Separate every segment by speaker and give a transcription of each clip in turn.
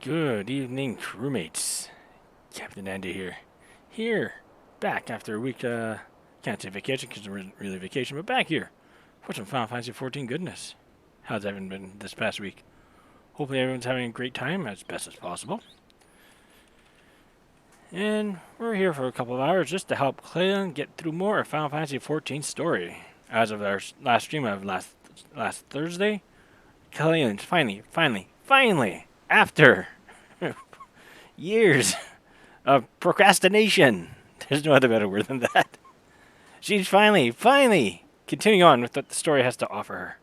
Speaker 1: Good evening, crewmates. Captain Andy here. Here, back after a week, can't say vacation because it wasn't really vacation, but back here for some Final Fantasy XIV goodness. How's everyone been this past week? Hopefully everyone's having a great time as best as possible. And we're here for a couple of hours just to help Clalin get through more of Final Fantasy XIV story. As of our last stream of last Thursday, Clalin finally, after years of procrastination. There's no other better word than that. She's finally continuing on with what the story has to offer her.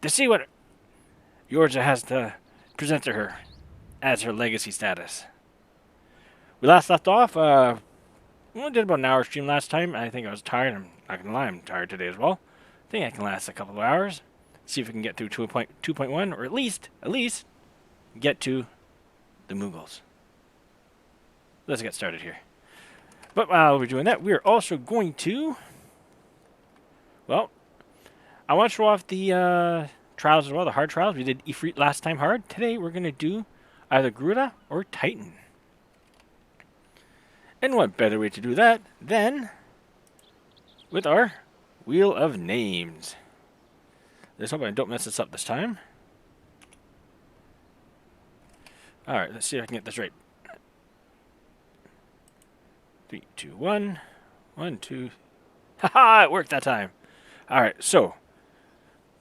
Speaker 1: To see what Yorja has to present to her as her legacy status. We last left off, we did about an hour stream last time. I think I was tired. I'm not going to lie, I'm tired today as well. I think I can last a couple of hours. See if we can get through 2.1, or at least get to the Mughals. Let's get started here. But while we're doing that, we're also going to... Well, I want to show off the trials as well, the hard trials. We did Ifrit last time hard. Today we're going to do either Gruta or Titan. And what better way to do that than with our Wheel of Names. Let's hope I don't mess this up this time. Alright, let's see if I can get this right. 3, 2, 1. 1, 2. Haha, it worked that time. Alright, so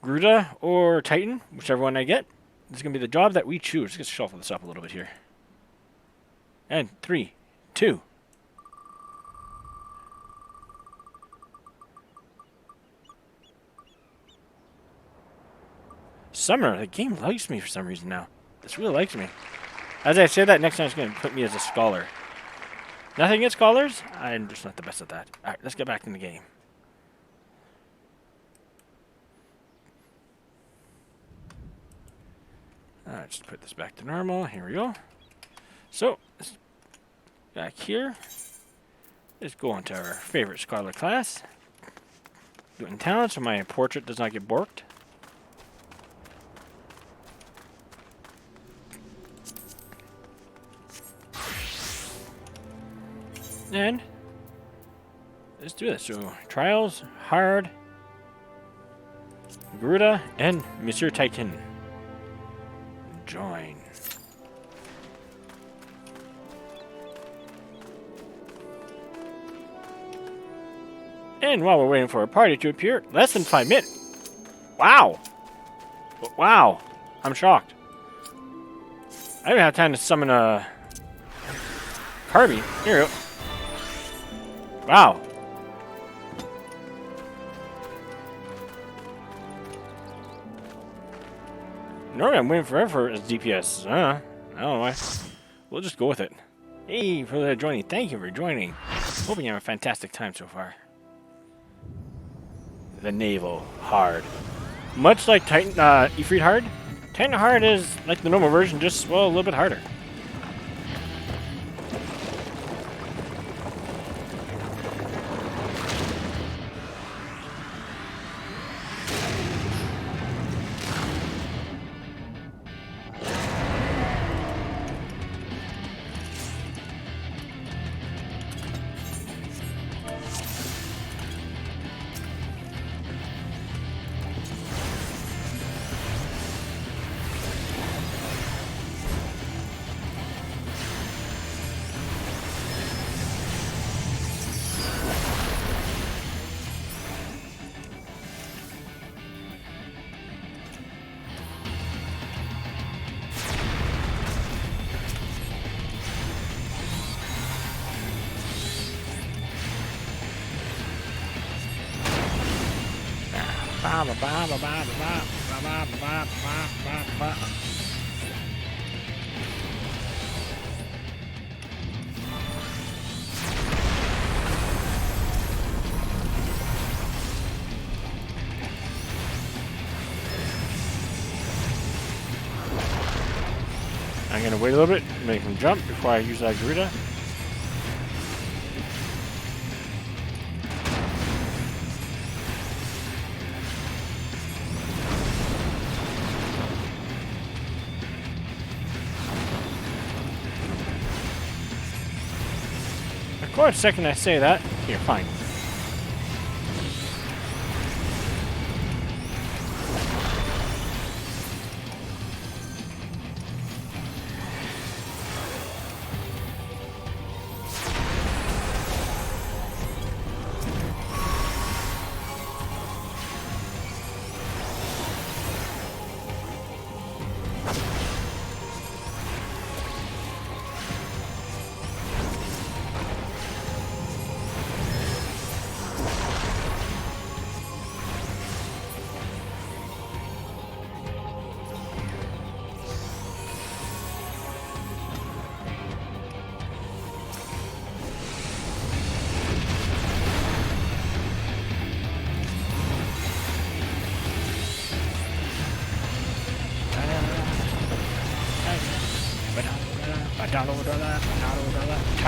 Speaker 1: Gruta or Titan, whichever one I get. This is going to be the job that we choose. Let's shuffle this up a little bit here. And 3, 2. Summer, the game likes me for some reason now. This really likes me. As I say that, next time it's going to put me as a scholar. Nothing against scholars. I'm just not the best at that. Alright, let's get back in the game. Alright, just put this back to normal. Here we go. So, back here. Let's go on to our favorite scholar class. Do it in talent so my portrait does not get borked. And let's do this. So, trials, hard, Gruta, and Monsieur Titan. Join. And while we're waiting for a party to appear, less than 5 minutes. Wow. Wow. I'm shocked. I didn't have time to summon a Kirby. Here we go. Wow. Normally I'm waiting forever as DPS. I don't know why. We'll just go with it. Hey, for joining. Thank you for joining. Hoping you have a fantastic time so far. The Naval Hard. Much like Titan, Ifrit Hard, Titan Hard is like the normal version, just, well, a little bit harder. I'm going to wait a little bit, make him jump before I use that Gruta. a second I say that. Here, fine.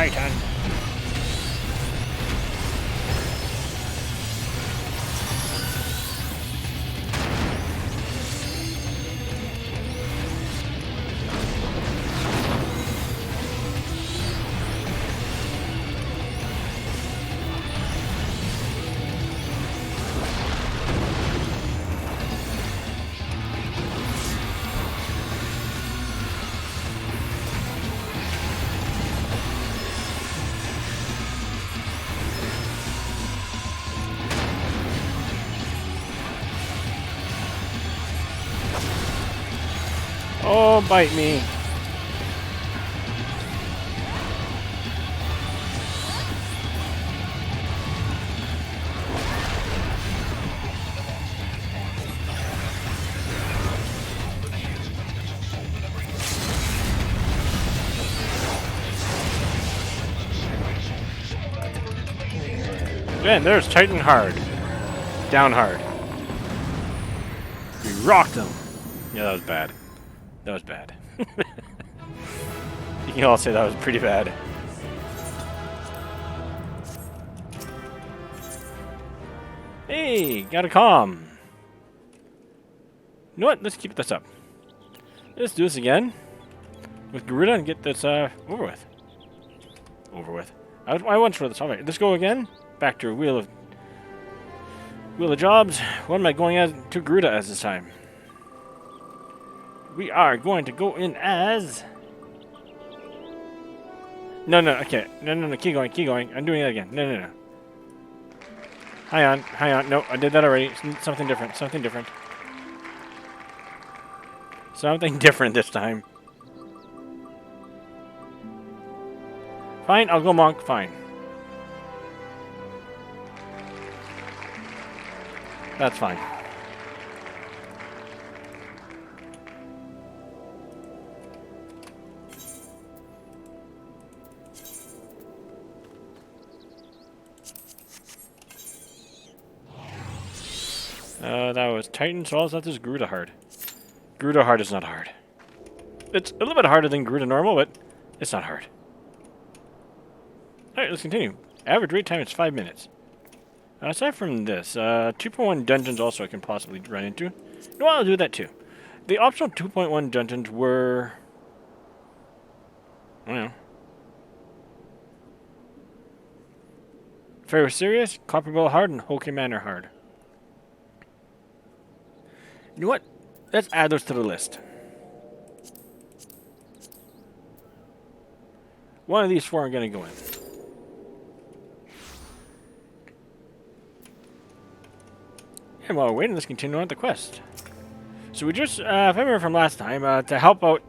Speaker 1: Titan. Oh, bite me. Man, there's Titan hard. Down hard. We rocked them. Yeah, that was bad. That was bad. You can all say that was pretty bad. Hey, got a comm. You know what? Let's keep this up. Let's do this again with Garuda and get this over with. Over with. I once for this. All right, let's go again. Back to Wheel of Jobs. What am I going as to Garuda as this time? We are going to go in as... No, okay. No, keep going. I'm doing it again. No. Hang on. No, I did that already. Something different. Something different this time. Fine, I'll go monk. Fine. That's fine. That was Titan, so all that's left is Garuda hard. Garuda hard is not hard. It's a little bit harder than Garuda normal, but it's not hard. Alright, let's continue. Average wait time is 5 minutes. Aside from this, 2.1 dungeons also I can possibly run into. No, I'll do that too. The optional 2.1 dungeons were... I don't know. Very Serious, Copperbell hard, and Hoke Manor hard. You know what? Let's add those to the list. One of these four I'm going to go in. And while we're waiting, let's continue on with the quest. So we just, if I remember from last time, to help out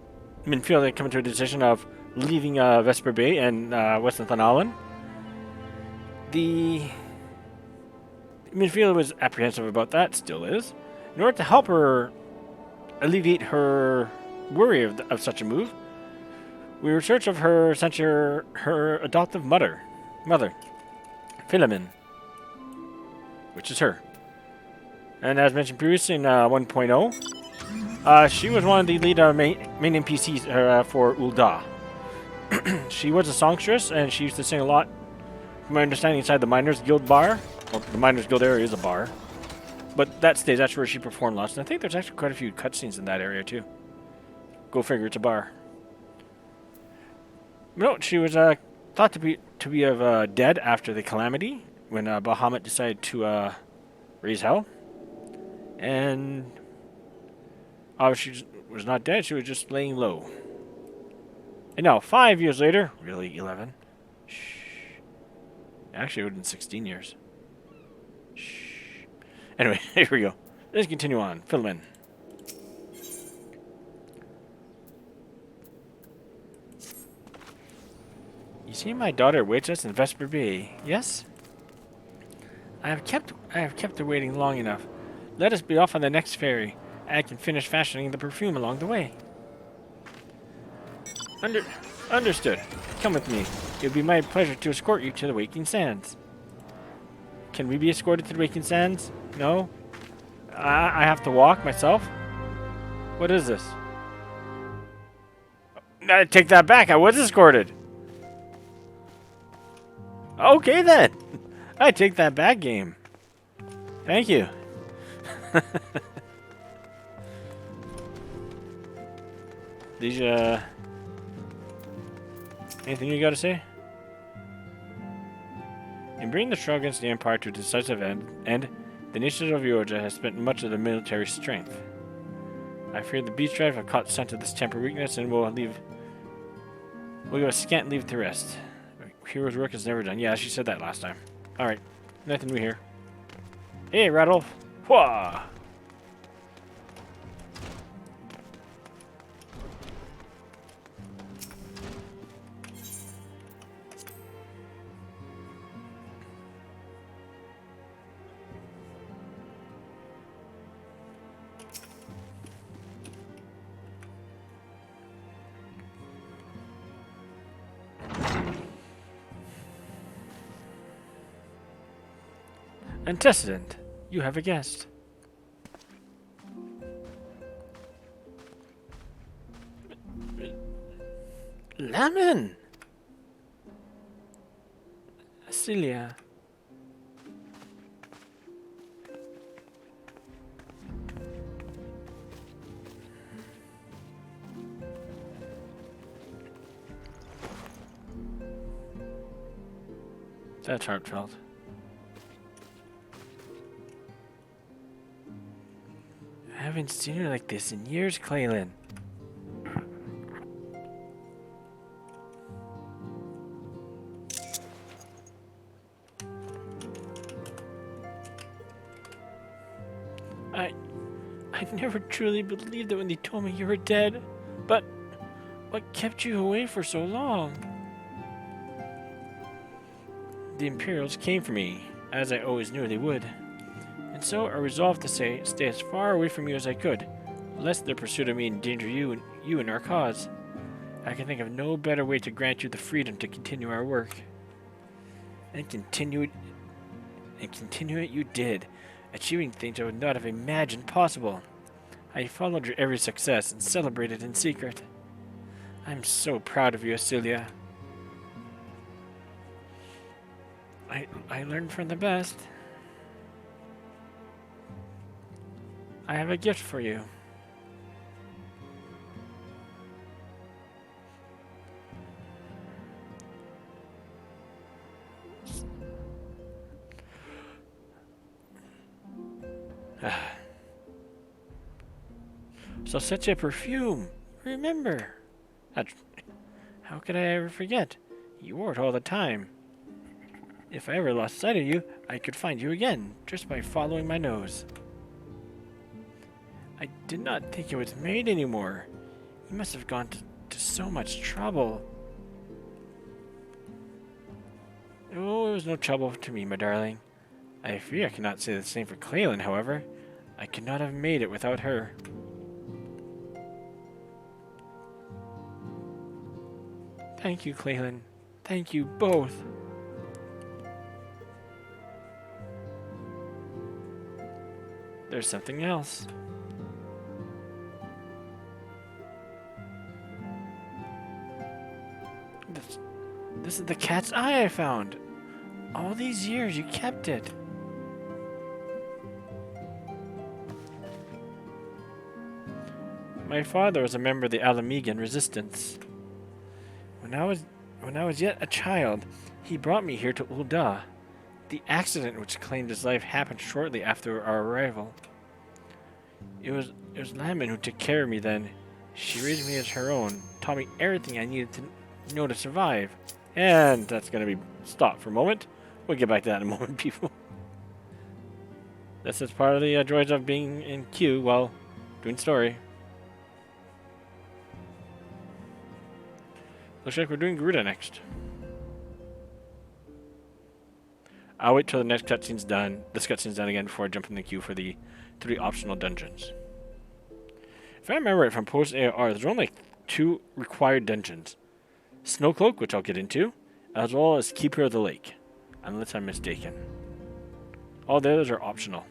Speaker 1: Minfield, they come to a decision of leaving Vesper Bay and Western Clalin. The Minfield was apprehensive about that, still is. In order to help her alleviate her worry of such a move, we were in search of her, essentially her adoptive mother, Philemon, which is her. And as mentioned previously in 1.0, she was one of the lead main NPCs for Ul'dah. She was a songstress, and she used to sing a lot, from my understanding, inside the Miners Guild bar. Well, the Miners Guild area is a bar. But that's where she performed lots. And I think there's actually quite a few cutscenes in that area, too. Go figure, it's a bar. No, she was thought thought to be of dead after the calamity when Bahamut decided to raise hell, and obviously she was not dead. She was just laying low. And now 5 years later, really 11. Shh. Actually, it would have been 16 years. Shh. Anyway, here we go. Let's continue on. Fill them in. You see, my daughter waits us in Vesper Bay. Yes? I have kept her waiting long enough. Let us be off on the next ferry. I can finish fashioning the perfume along the way. Understood. Come with me. It would be my pleasure to escort you to the Waking Sands. Can we be escorted to the Waking Sands? No? I have to walk myself? What is this? I take that back. I was escorted. Okay, then. I take that back, game. Thank you. These, anything you gotta say? In bringing the struggle against the Empire to a decisive end, the nation of Yoja has spent much of their military strength. I fear the beast tribe have caught scent of this temporary weakness and will give a scant leave to rest. Hero's work is never done. Yeah, she said that last time. Alright, nothing new here. Hey, Radolf. Whoa! Antecedent, you have a guest. Lemon! Celia. That's heartfelt. I haven't seen her like this in years, Clalin. I never truly believed it when they told me you were dead. But what kept you away for so long? The Imperials came for me, as I always knew they would. And so I resolved to stay as far away from you as I could, lest their pursuit of me endanger you and our cause. I can think of no better way to grant you the freedom to continue our work. And continue it you did, achieving things I would not have imagined possible. I followed your every success and celebrated in secret. I'm so proud of you, Celia. I learned from the best. I have a gift for you. So such a perfume. Remember. How could I ever forget? You wore it all the time. If I ever lost sight of you, I could find you again, just by following my nose. I did not think it was made anymore. You must have gone to so much trouble. Oh, it was no trouble to me, my darling. I fear I cannot say the same for Clalin, however. I could not have made it without her. Thank you, Clalin. Thank you both. There's something else. This is the cat's eye I found. All these years you kept it. My father was a member of the Alamegan resistance. When I was yet a child, he brought me here to Ul'dah. The accident which claimed his life happened shortly after our arrival. It was Lamin who took care of me then. She raised me as her own, taught me everything I needed to know to survive. And that's going to be stopped for a moment. We'll get back to that in a moment, people. This is part of the joys of being in queue while doing story. Looks like we're doing Garuda next. I'll wait till the next cutscene's done. This cutscene's done again before I jump in the queue for the 3 optional dungeons. If I remember right from post AR, there's only 2 required dungeons. Snowcloak, which I'll get into, as well as Keeper of the Lake, unless I'm mistaken. All the others are optional.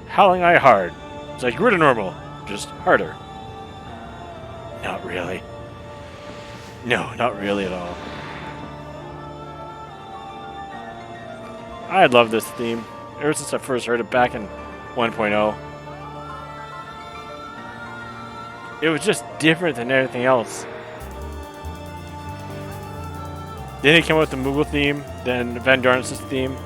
Speaker 1: Howling Eye Hard. It's like Garuda normal, just harder. Not really. No, not really at all. I love this theme ever since I first heard it back in 1.0. It was just different than everything else. Then he came up with the Moogle theme, then Van Darnus' theme.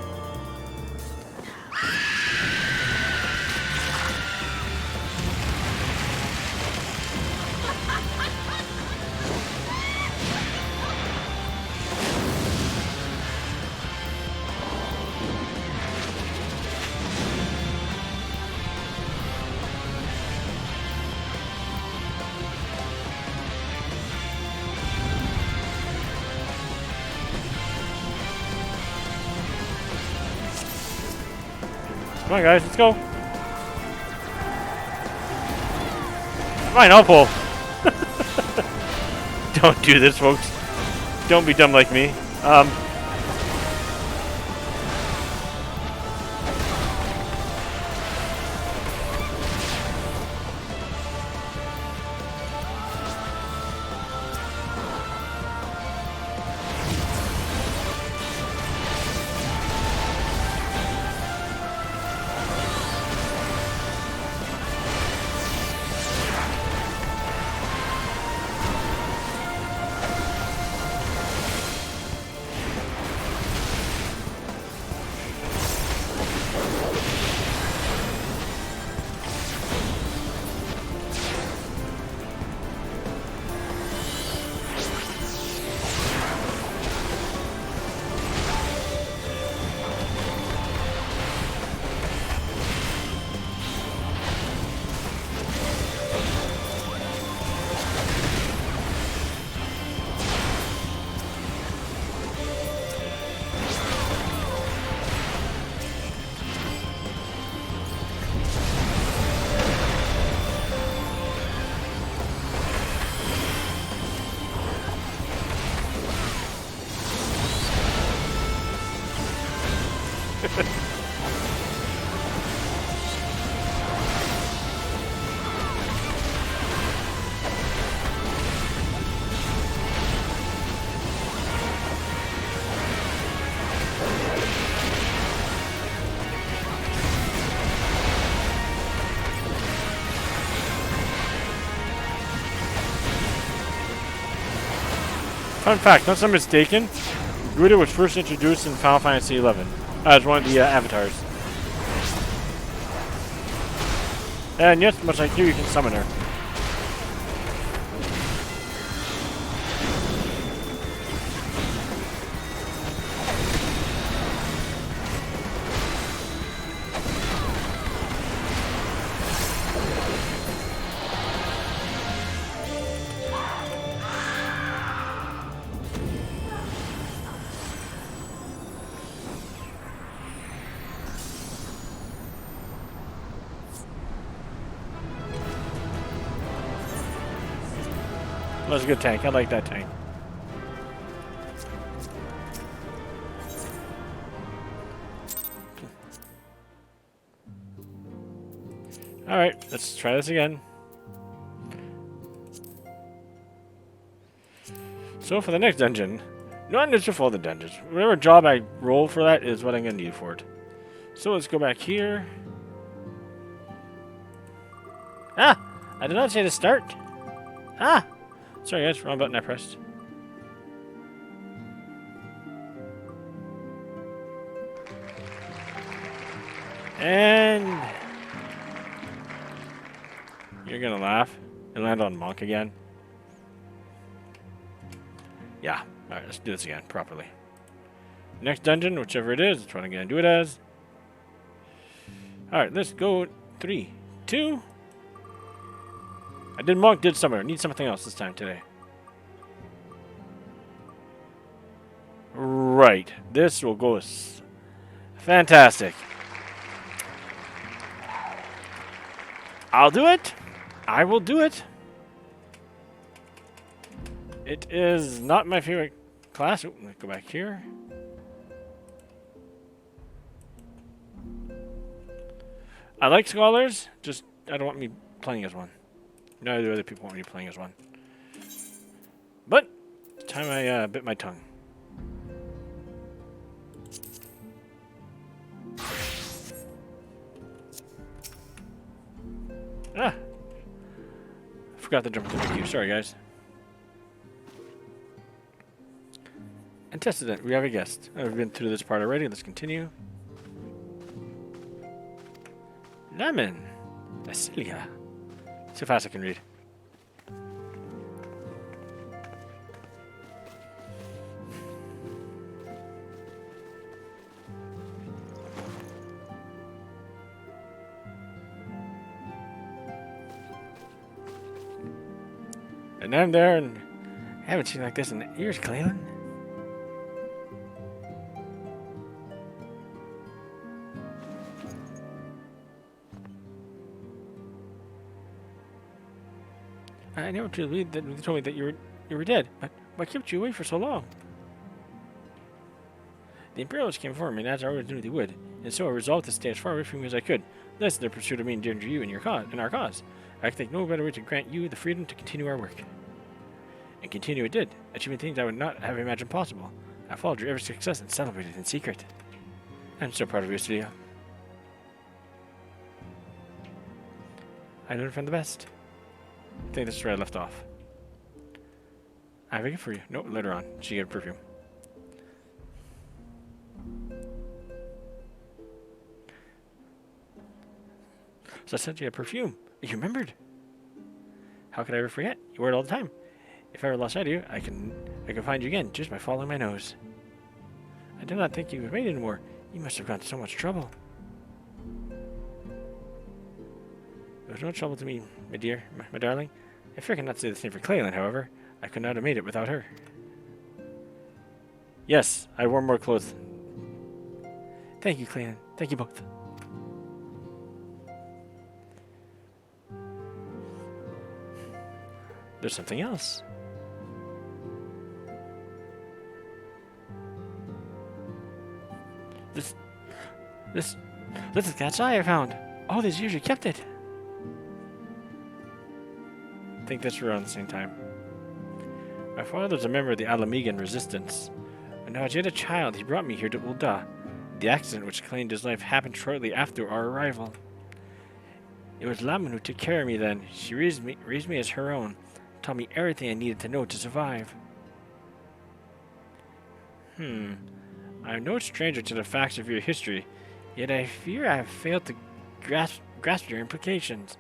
Speaker 1: Come on, guys, let's go. Fine, I'll pull. Don't do this, folks. Don't be dumb like me. Fun fact, unless I'm mistaken, Garuda was first introduced in Final Fantasy XI as one of the avatars. And yes, much like you can summon her. That's a good tank. I like that tank. Alright, let's try this again. So for the next dungeon, Not just for all the dungeons. Whatever job I roll for that is what I'm going to need for it. So let's go back here. Ah! I did not say to start. Ah! Sorry guys, wrong button I pressed. And... You're gonna laugh and land on Monk again. Yeah. Alright, let's do this again, properly. Next dungeon, whichever it is, that's what I'm gonna do it as. Alright, let's go. 3, 2... I did Monk, did somewhere. Need something else this time today. Right. This will go fantastic. I'll do it. I will do it. It is not my favorite class. Ooh, let's go back here. I like scholars, just I don't want me playing as one. None of the other people want me playing as one. But, it's time I bit my tongue. Ah! I forgot to jump into the queue. Sorry, guys. Antecedent. We have a guest. I've been through this part already. Let's continue. Lemon. Basilia. See how fast I can read. And I'm there, and I haven't seen like this in years, Clalin. I never believed that they told me that you were dead, but what kept you away for so long? The Imperials came for me, and as I always knew they would, and so I resolved to stay as far away from you as I could, lest their pursuit of me endanger you and our cause. I could think no better way to grant you the freedom to continue our work. And continue it did, achieving things I would not have imagined possible. I followed your every success and celebrated in secret. I'm so proud of you, Celia. I learned from the best. I think this is where I left off. I have a gift for you. No, later on. She get a perfume. So I sent you a perfume. You remembered. How could I ever forget? You wear it all the time. If I ever lost sight of you, I can find you again just by following my nose. I did not think you would wait anymore. You must have gone to so much trouble. There was no trouble to me, my dear, my darling. I fear I cannot say the same for Clalin, however. I could not have made it without her. Yes, I wore more clothes. Thank you, Clalin. Thank you both. There's something else. This is Cat's eye I found. All these years you kept it. I think that's around the same time. My father's a member of the Alamegan resistance. When I was yet a child, he brought me here to Ul'dah. The accident which claimed his life happened shortly after our arrival. It was Laman who took care of me then. She raised me as her own, taught me everything I needed to know to survive. I am no stranger to the facts of your history, yet I fear I have failed to grasp your implications.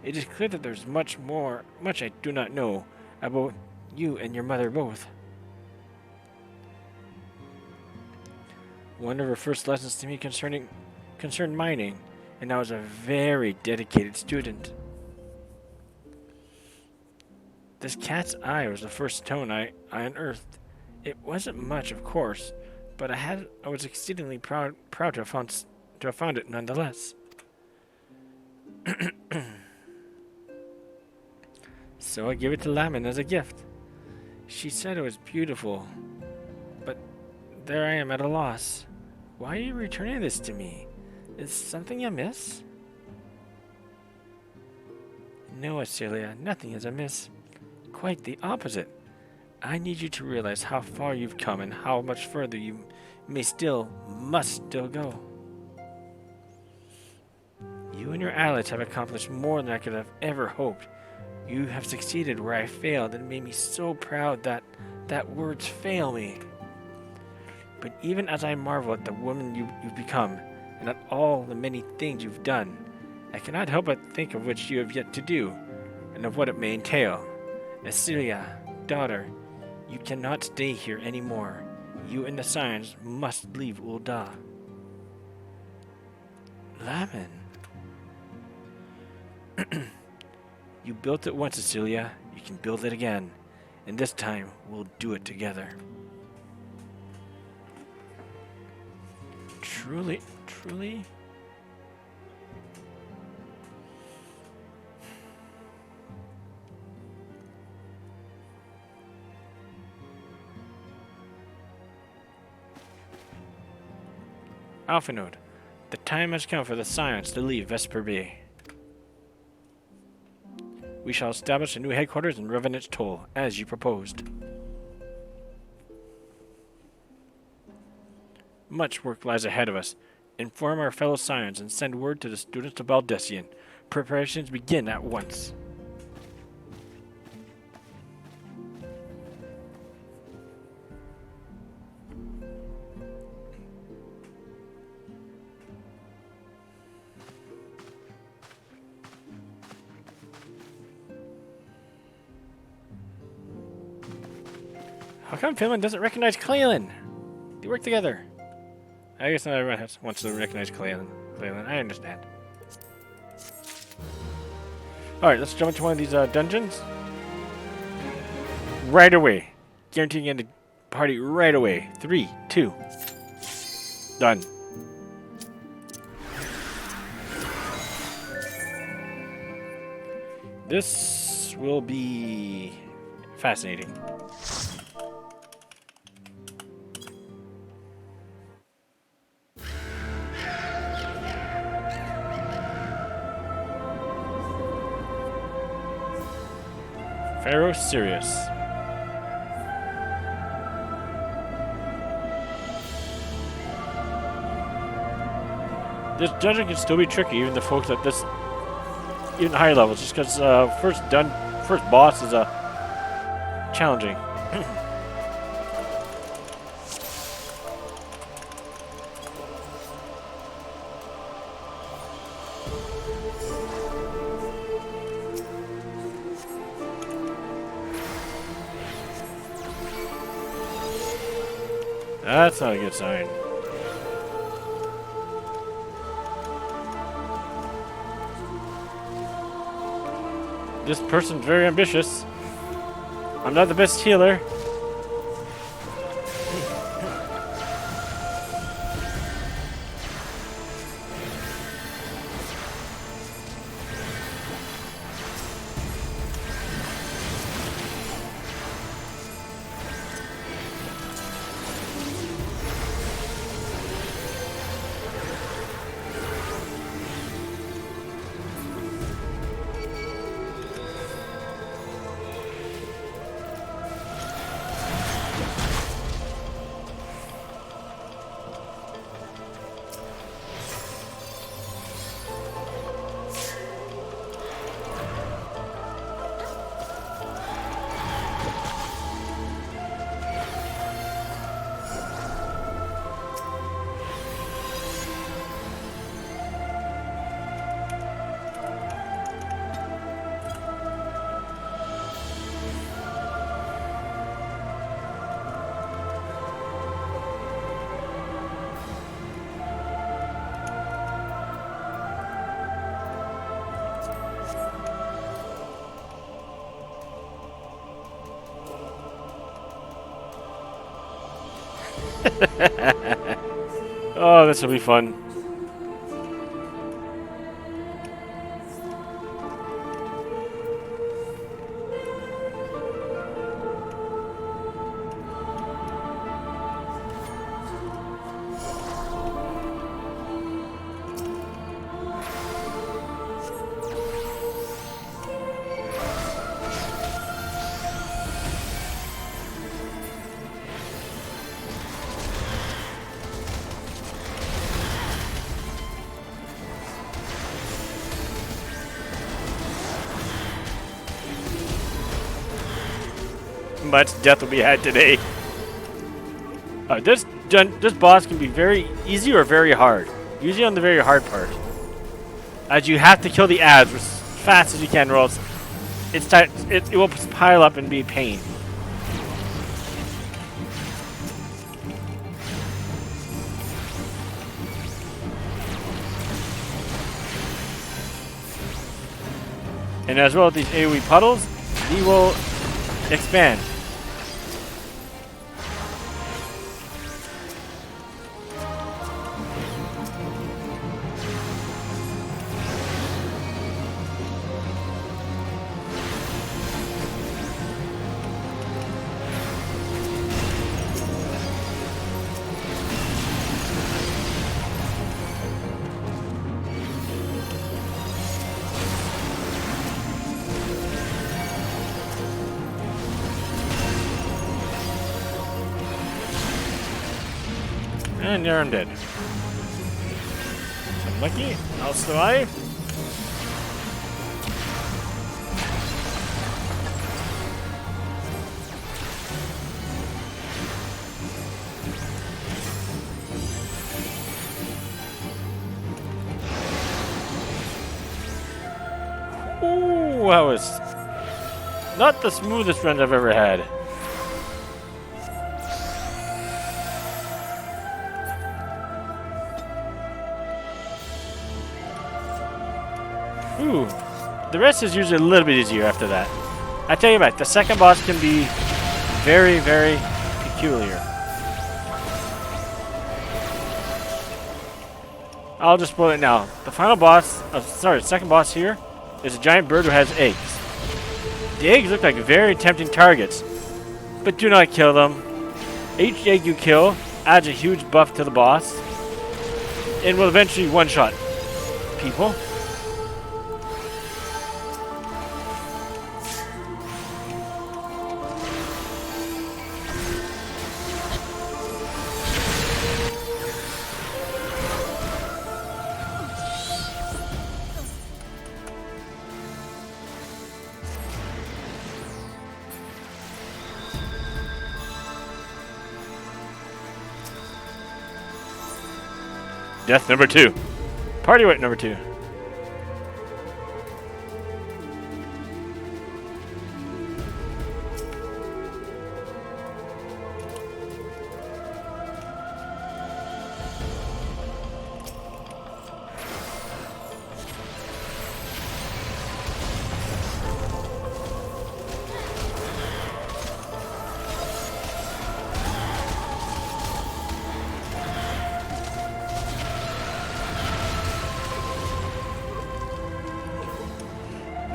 Speaker 1: It is clear that there's much I do not know about you and your mother both. One of her first lessons to me concerned mining, and I was a very dedicated student. This cat's eye was the first stone I unearthed. It wasn't much, of course, but I was exceedingly proud to have found it nonetheless. So I gave it to Laman as a gift. She said it was beautiful, but there I am at a loss. Why are you returning this to me? Is something amiss? No, Celia, nothing is amiss. Quite the opposite. I need you to realize how far you've come and how much further you must still go. You and your allies have accomplished more than I could have ever hoped. You have succeeded where I failed and made me so proud that words fail me. But even as I marvel at the woman you've become, and at all the many things you've done, I cannot help but think of what you have yet to do, and of what it may entail. Asilia, daughter, you cannot stay here anymore. You and the Scions must leave Ul'dah. Lemon. You built it once, Cecilia. You can build it again. And this time, we'll do it together. Truly, truly? Alpha Node, the time has come for the Scions to leave Vesper Bay. We shall establish a new headquarters in Revenant's Toll, as you proposed. Much work lies ahead of us. Inform our fellow Scions and send word to the students of Baldessian. Preparations begin at once. How come Finland doesn't recognize Clalin? They work together. I guess not everyone wants to recognize Clalin. I understand. Alright, let's jump into one of these dungeons. Right away. Guaranteeing end the party right away. 3, 2. Done. This will be fascinating. Pharaoh Sirius. This dungeon can still be tricky, even the folks at this, even higher levels, just because first boss is challenging. That's not a good sign. This person's very ambitious. I'm not the best healer. Oh, this will be fun. much death will be had today. This boss can be very easy or very hard. Usually on the very hard part, as you have to kill the ads as fast as you can, or else it will pile up and be a pain. And as well as these AoE puddles, he will expand. And there I'm dead. I'm lucky. I'll survive. Ooh, that was not the smoothest run I've ever had. Ooh, the rest is usually a little bit easier after that. I tell you what, the second boss can be very, very peculiar. I'll just spoil it now. The final boss, second boss here, is a giant bird who has eggs. The eggs look like very tempting targets, but do not kill them. Each egg you kill adds a huge buff to the boss, and will eventually one-shot people. Death number 2. Party weight number 2.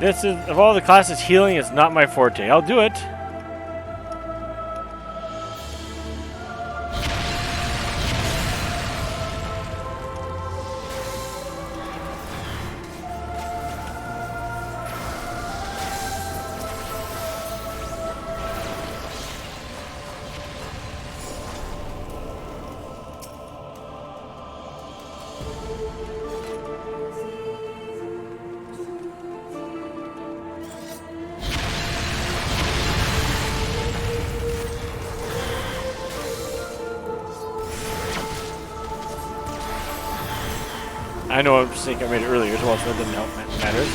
Speaker 1: This is, of all the classes, healing is not my forte. I'll do it. I know a mistake I made earlier as well, so that didn't help matters.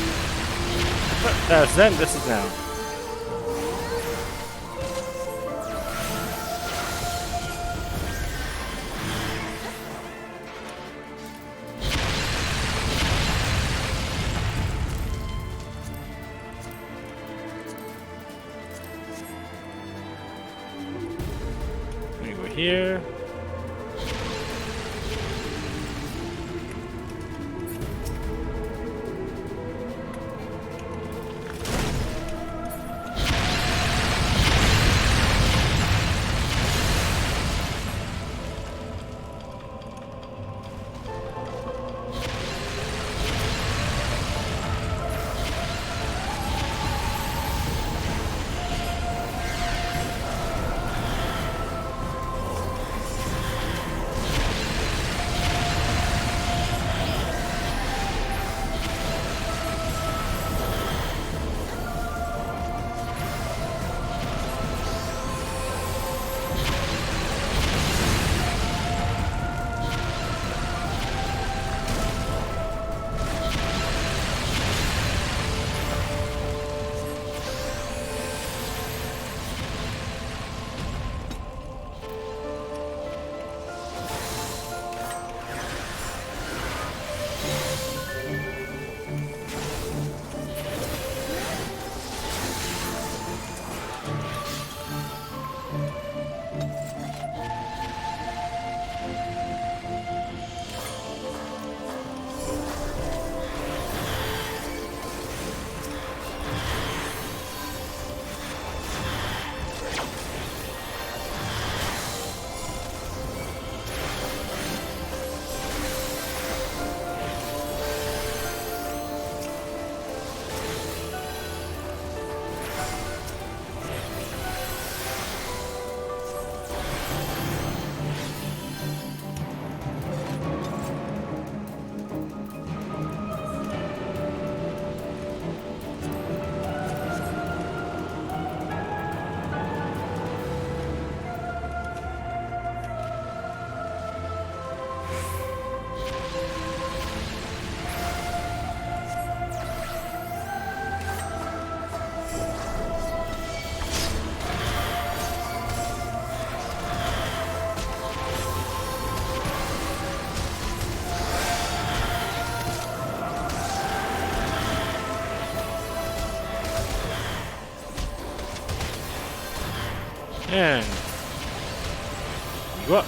Speaker 1: But that was then, this is now. Let me go here. And you up.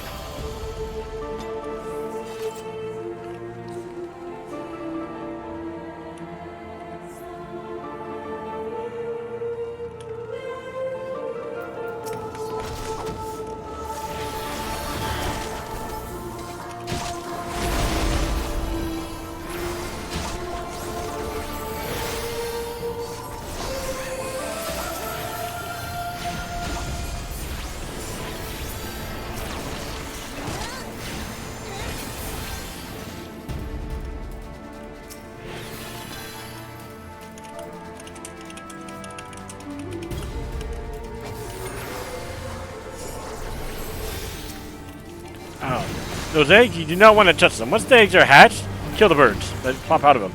Speaker 1: Oh. Those eggs, you do not want to touch them. Once the eggs are hatched, kill the birds that pop out of them.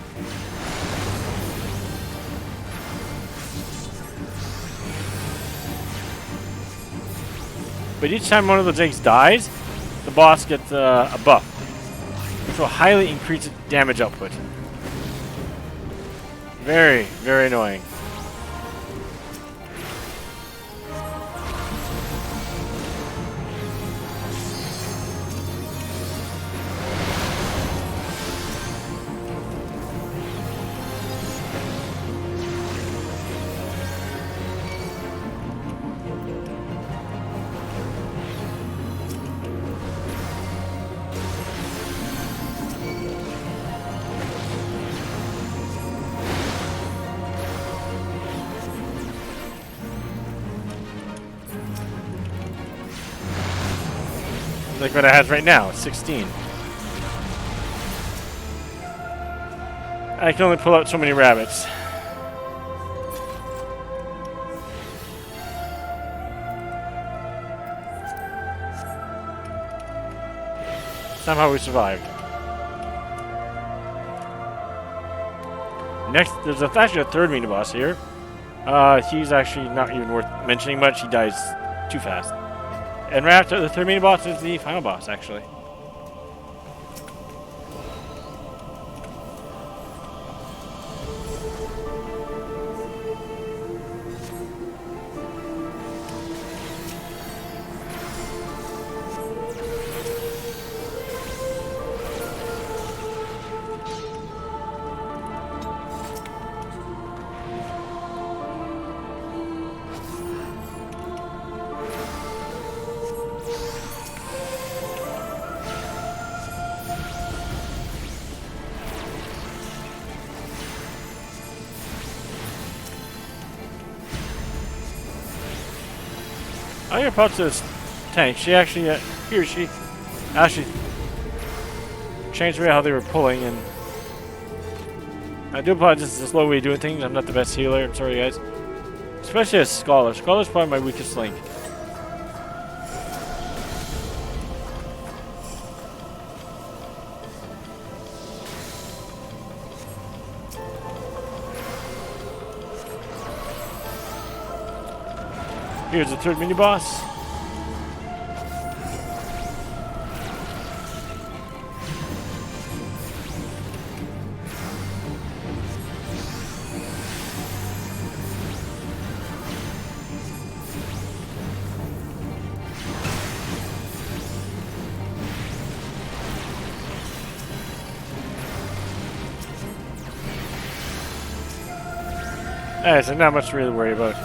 Speaker 1: But each time one of those eggs dies, the boss gets a buff, which will highly increase its damage output. Very, very annoying. Like what it has right now, 16. I can only pull out so many rabbits. Somehow we survived. Next, there's actually a third mini boss here. He's actually not even worth mentioning much. He dies too fast. And right after the third mini boss is the final boss, actually. I hear parts of this tank. She actually, he or she actually changed the way how they were pulling, and I do apologize. This is a slow way of doing things. I'm not the best healer. I'm sorry, guys. Especially as Scholar. Scholar's probably my weakest link. Here's the third mini boss. So not much to really worry about.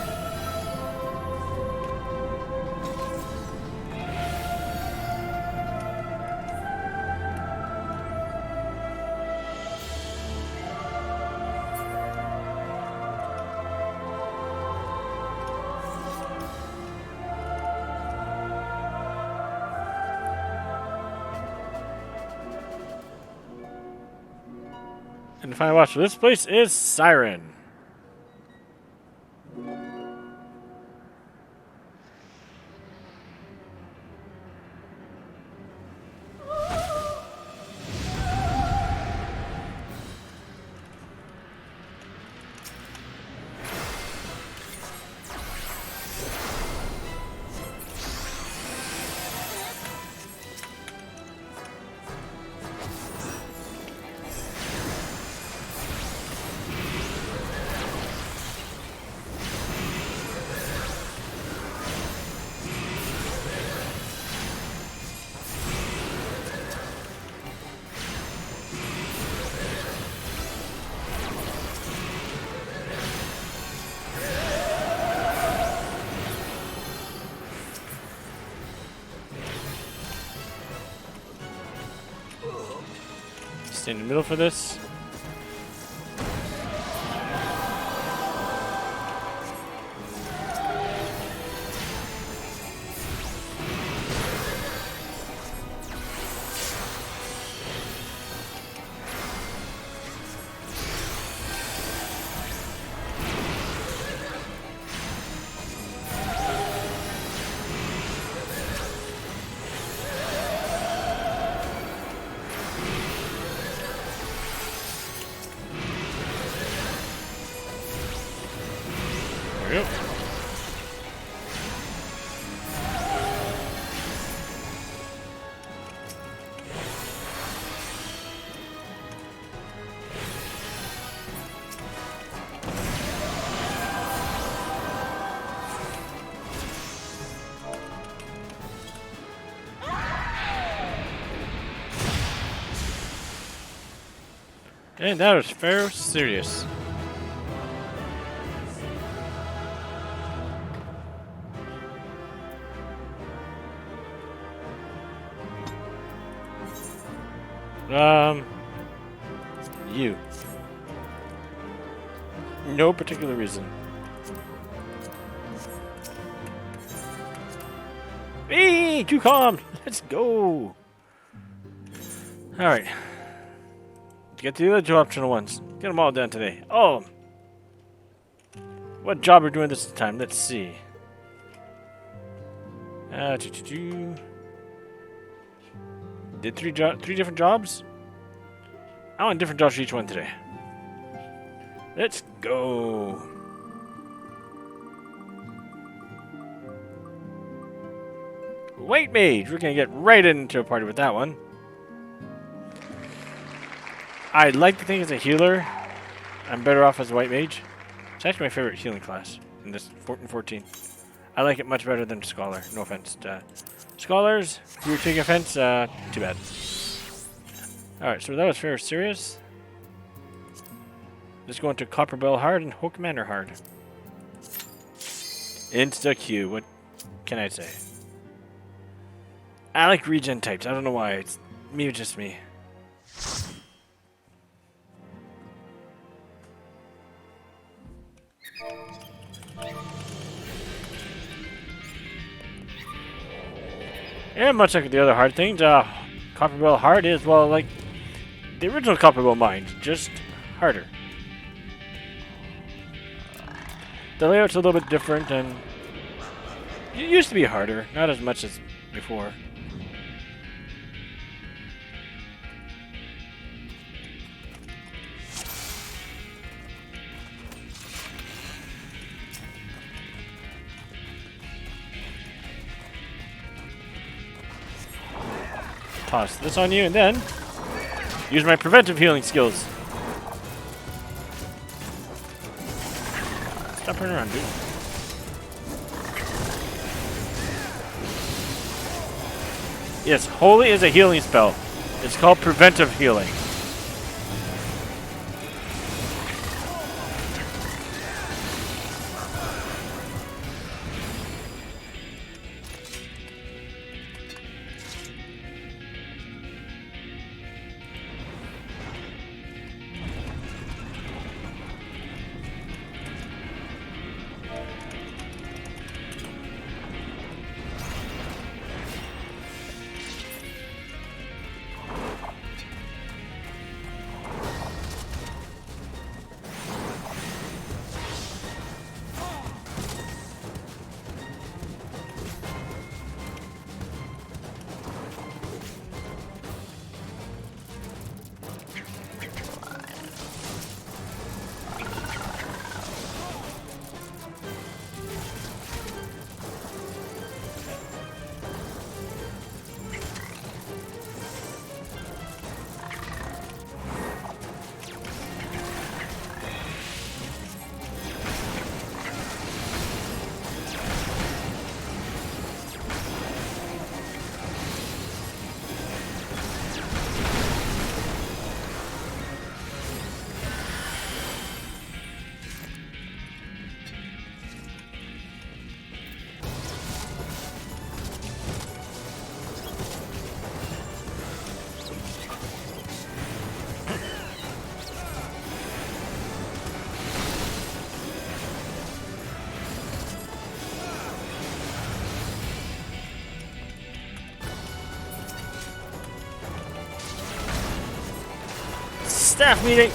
Speaker 1: And the final watch for this place is Siren. Stay in the middle for this. There we go. And that was fair serious. You. No particular reason. Hey, too calm. Let's go. All right. Get to the other two optional ones. Get them all done today. Oh. What job are we doing this time? Let's see. Did three different jobs? I want different jobs for each one today. Let's go. White Mage. We're gonna get right into a party with that one. I'd like to think as a healer, I'm better off as a White Mage. It's actually my favorite healing class in this 14. I like it much better than Scholar. No offense to Scholars. If you're taking offense, too bad. Alright, so that was fair serious. Let's go into Copper Bell Hard and Hook Manor Hard. Insta Q. What can I say? I like regen types. I don't know why. It's maybe just me. And much like the other hard things, Copper Bell Hard is, well, like the original Copper Bell Mine, just harder. The layout's a little bit different, and it used to be harder, not as much as before. Toss this on you, and then use my preventive healing skills. Stop turning around, dude. Yes, Holy is a healing spell. It's called preventive healing. Staff meeting!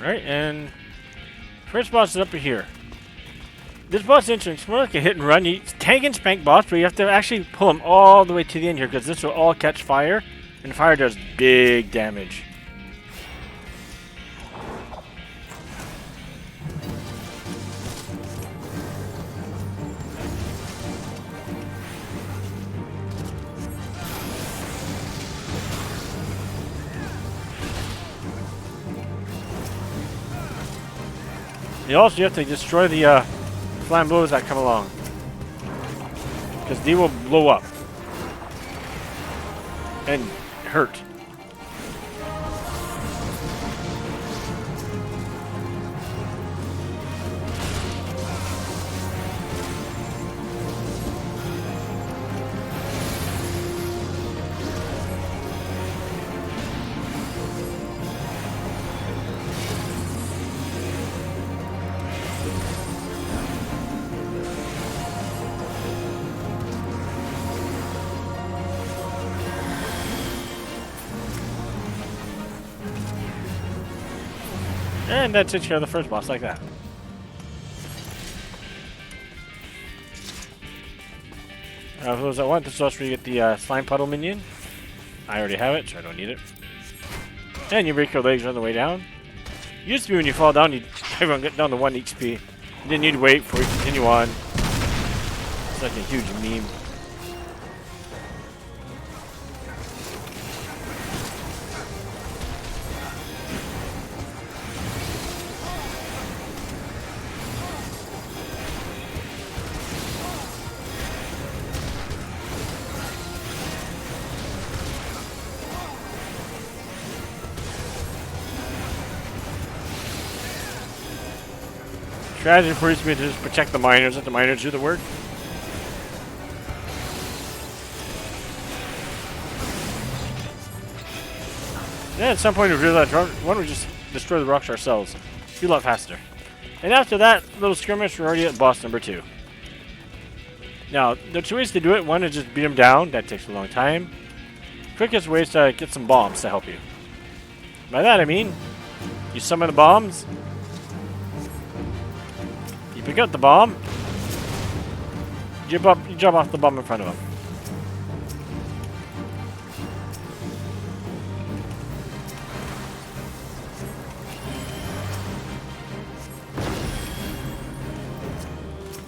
Speaker 1: Right, and first boss is up here. This boss is interesting. It's more like a hit and run. It's tank and spank boss, but you have to actually pull him all the way to the end here because this will all catch fire, and fire does big damage. You also have to destroy the flying blows that come along, because they will blow up and hurt. And that takes care of the first boss like that. For those that want, this is also where you get the slime puddle minion. I already have it, so I don't need it. And you break your legs on the way down. Used to be when you fall down, everyone get down to 1 HP. You didn't need to wait before you continue on. It's like a huge meme. Strategy for me to just protect the miners, let the miners do the work. Then at some point we realized, why don't we just destroy the rocks ourselves? Be a lot faster. And after that little skirmish, we're already at boss number 2. Now, there's 2 ways to do it. One is just beat him down. That takes a long time. Quickest way is to get some bombs to help you. By that I mean, you summon the bombs. You pick up the bomb. You jump off the bomb in front of him.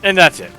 Speaker 1: And that's it.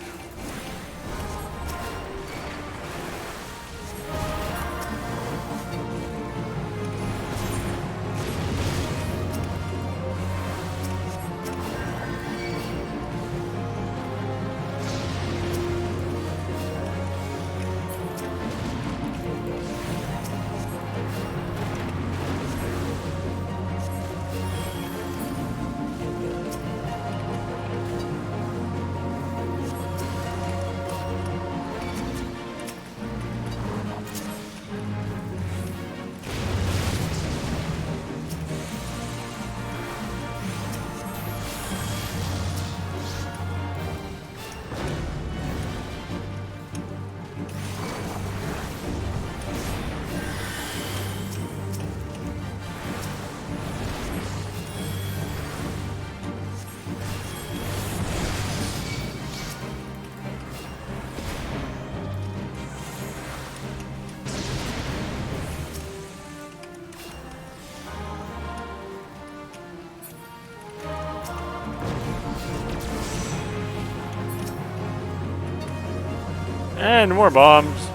Speaker 1: And more bombs.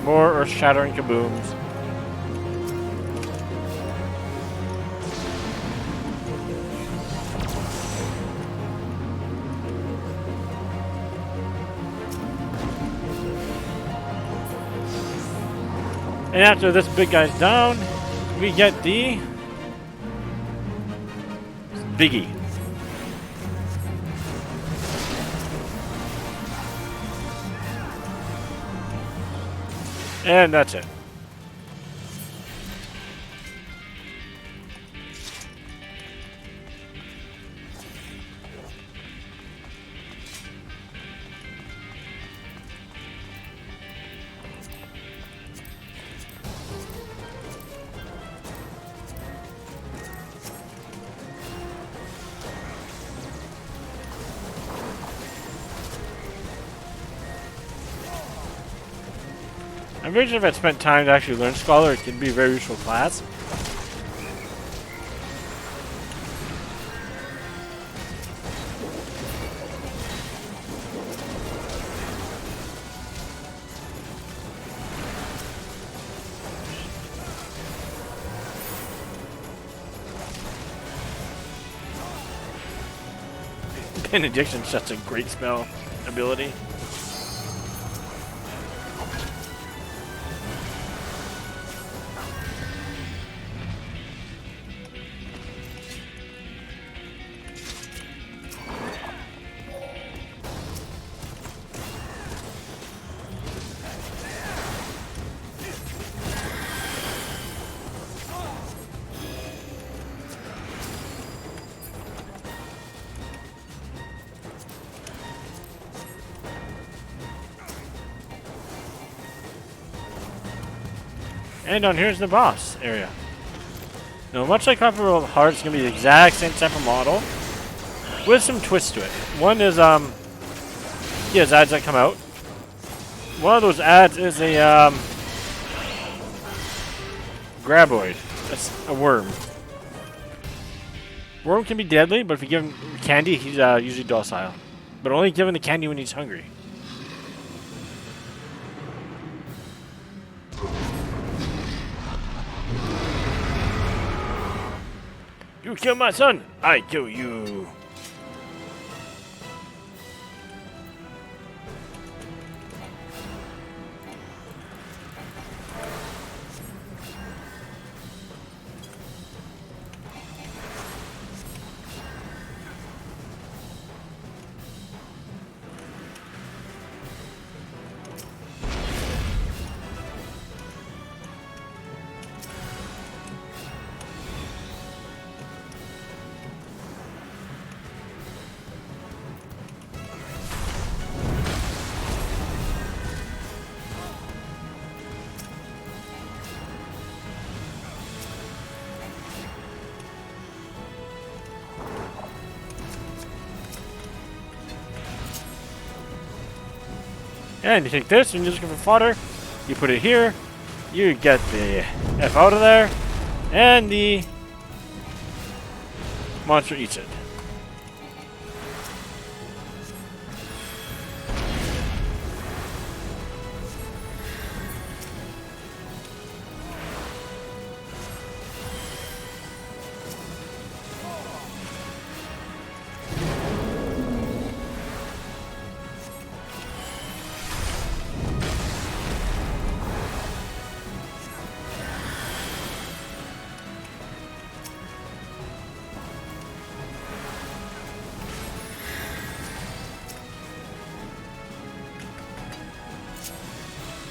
Speaker 1: More earth-shattering kabooms. And after this big guy's down, we get the Biggie. And that's it. I'm pretty sure if I spent time to actually learn Scholar, it can be a very useful class. Benediction's such a great spell ability. And down here's the boss area. Now, much like Copper World Heart, it's going to be the exact same type of model, with some twists to it. One is, he has ads that come out. One of those ads is a, graboid. That's a worm. Worm can be deadly, but if you give him candy, he's usually docile. But only given the candy when he's hungry. You kill my son, I kill you. And you take this, and you're looking for fodder. You put it here. You get the F out of there. And the monster eats it.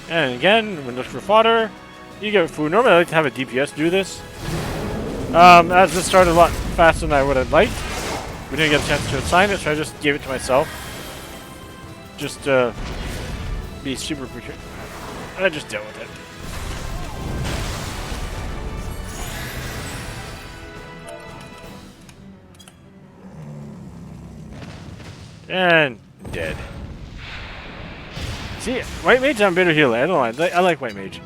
Speaker 1: And again, when looking for fodder, you get food. Normally I like to have a DPS do this. As this started a lot faster than I would have liked. We didn't get a chance to assign it, so I just gave it to myself. Just to be super prepared. I just dealt with it. And dead. See, White Mage on Bitter Healer. I don't like. I like White Mage.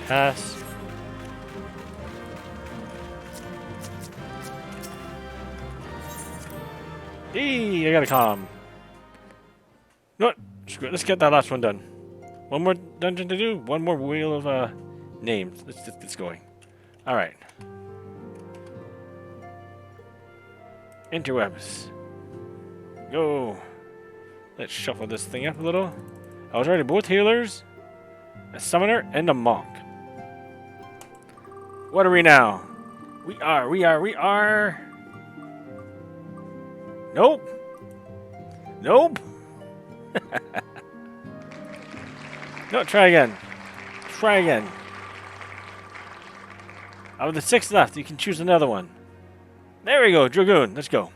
Speaker 1: Pass. Eee, I got a calm. You know what? Screw it. Let's get that last one done. One more dungeon to do. One more wheel of names. Let's get this going. All right. Interwebs. Go. Let's shuffle this thing up a little. I was already both healers, a summoner, and a monk. What are we now? We are. Nope. Nope. No, try again. Try again. Out of the 6 left, you can choose another one. There we go, Dragoon. Let's go.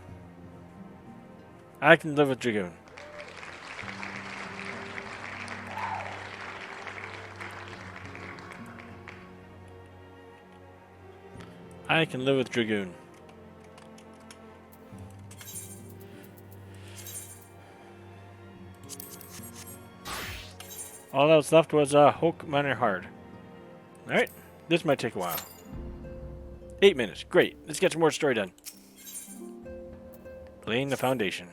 Speaker 1: I can live with Dragoon. I can live with Dragoon. All that was left was Hoke Minor Hard. Alright, this might take a while. 8 minutes, great. Let's get some more story done. Laying the foundation.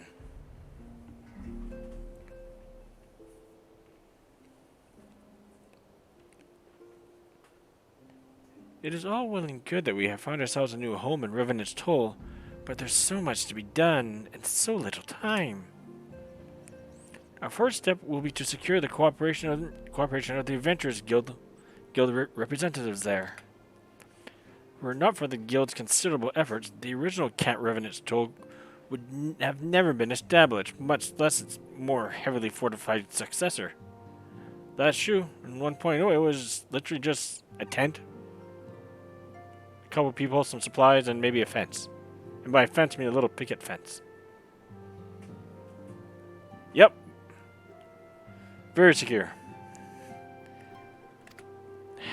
Speaker 1: It is all well and good that we have found ourselves a new home in Revenant's Toll, but there's so much to be done and so little time. Our first step will be to secure the cooperation of the Adventurers Guild representatives there. Were it not for the Guild's considerable efforts, the original Cat Revenant's Toll would have never been established, much less its more heavily fortified successor. That's true. In 1.0, it was literally just a tent, a couple people, some supplies, and maybe a fence. And by fence, I mean a little picket fence. Yep. Very secure.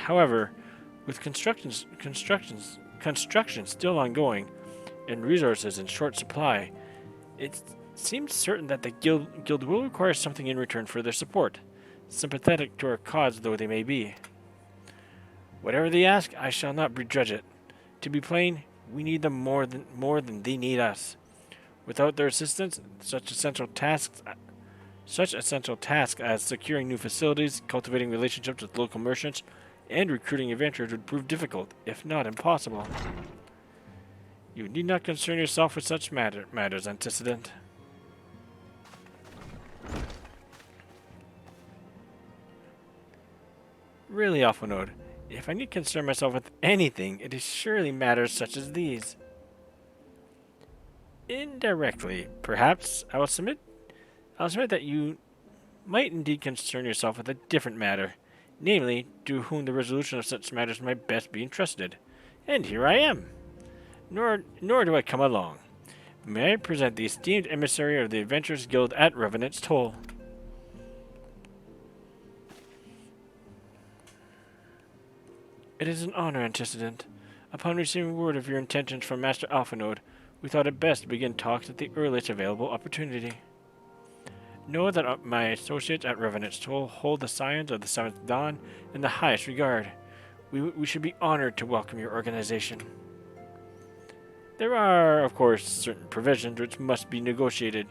Speaker 1: However, with construction still ongoing and resources in short supply, it seems certain that the guild will require something in return for their support, sympathetic to our cause though they may be. Whatever they ask, I shall not begrudge it. To be plain, we need them more than they need us. Without their assistance, such essential tasks as securing new facilities, cultivating relationships with local merchants, and recruiting adventurers would prove difficult, if not impossible. You need not concern yourself with such matters, Antecedent. Really, Alphanode, if I need concern myself with anything, it is surely matters such as these. Indirectly, perhaps, I will submit that you might indeed concern yourself with a different matter, namely, to whom the resolution of such matters might best be entrusted. And here I am. Nor do I come along. May I present the esteemed emissary of the Adventurers Guild at Revenant's Toll. It is an honor, Antecedent. Upon receiving word of your intentions from Master Alphanode, we thought it best to begin talks at the earliest available opportunity. Know that my associates at Revenant's Toll hold the Scions of the Seventh Dawn in the highest regard. We should be honored to welcome your organization. There are, of course, certain provisions which must be negotiated.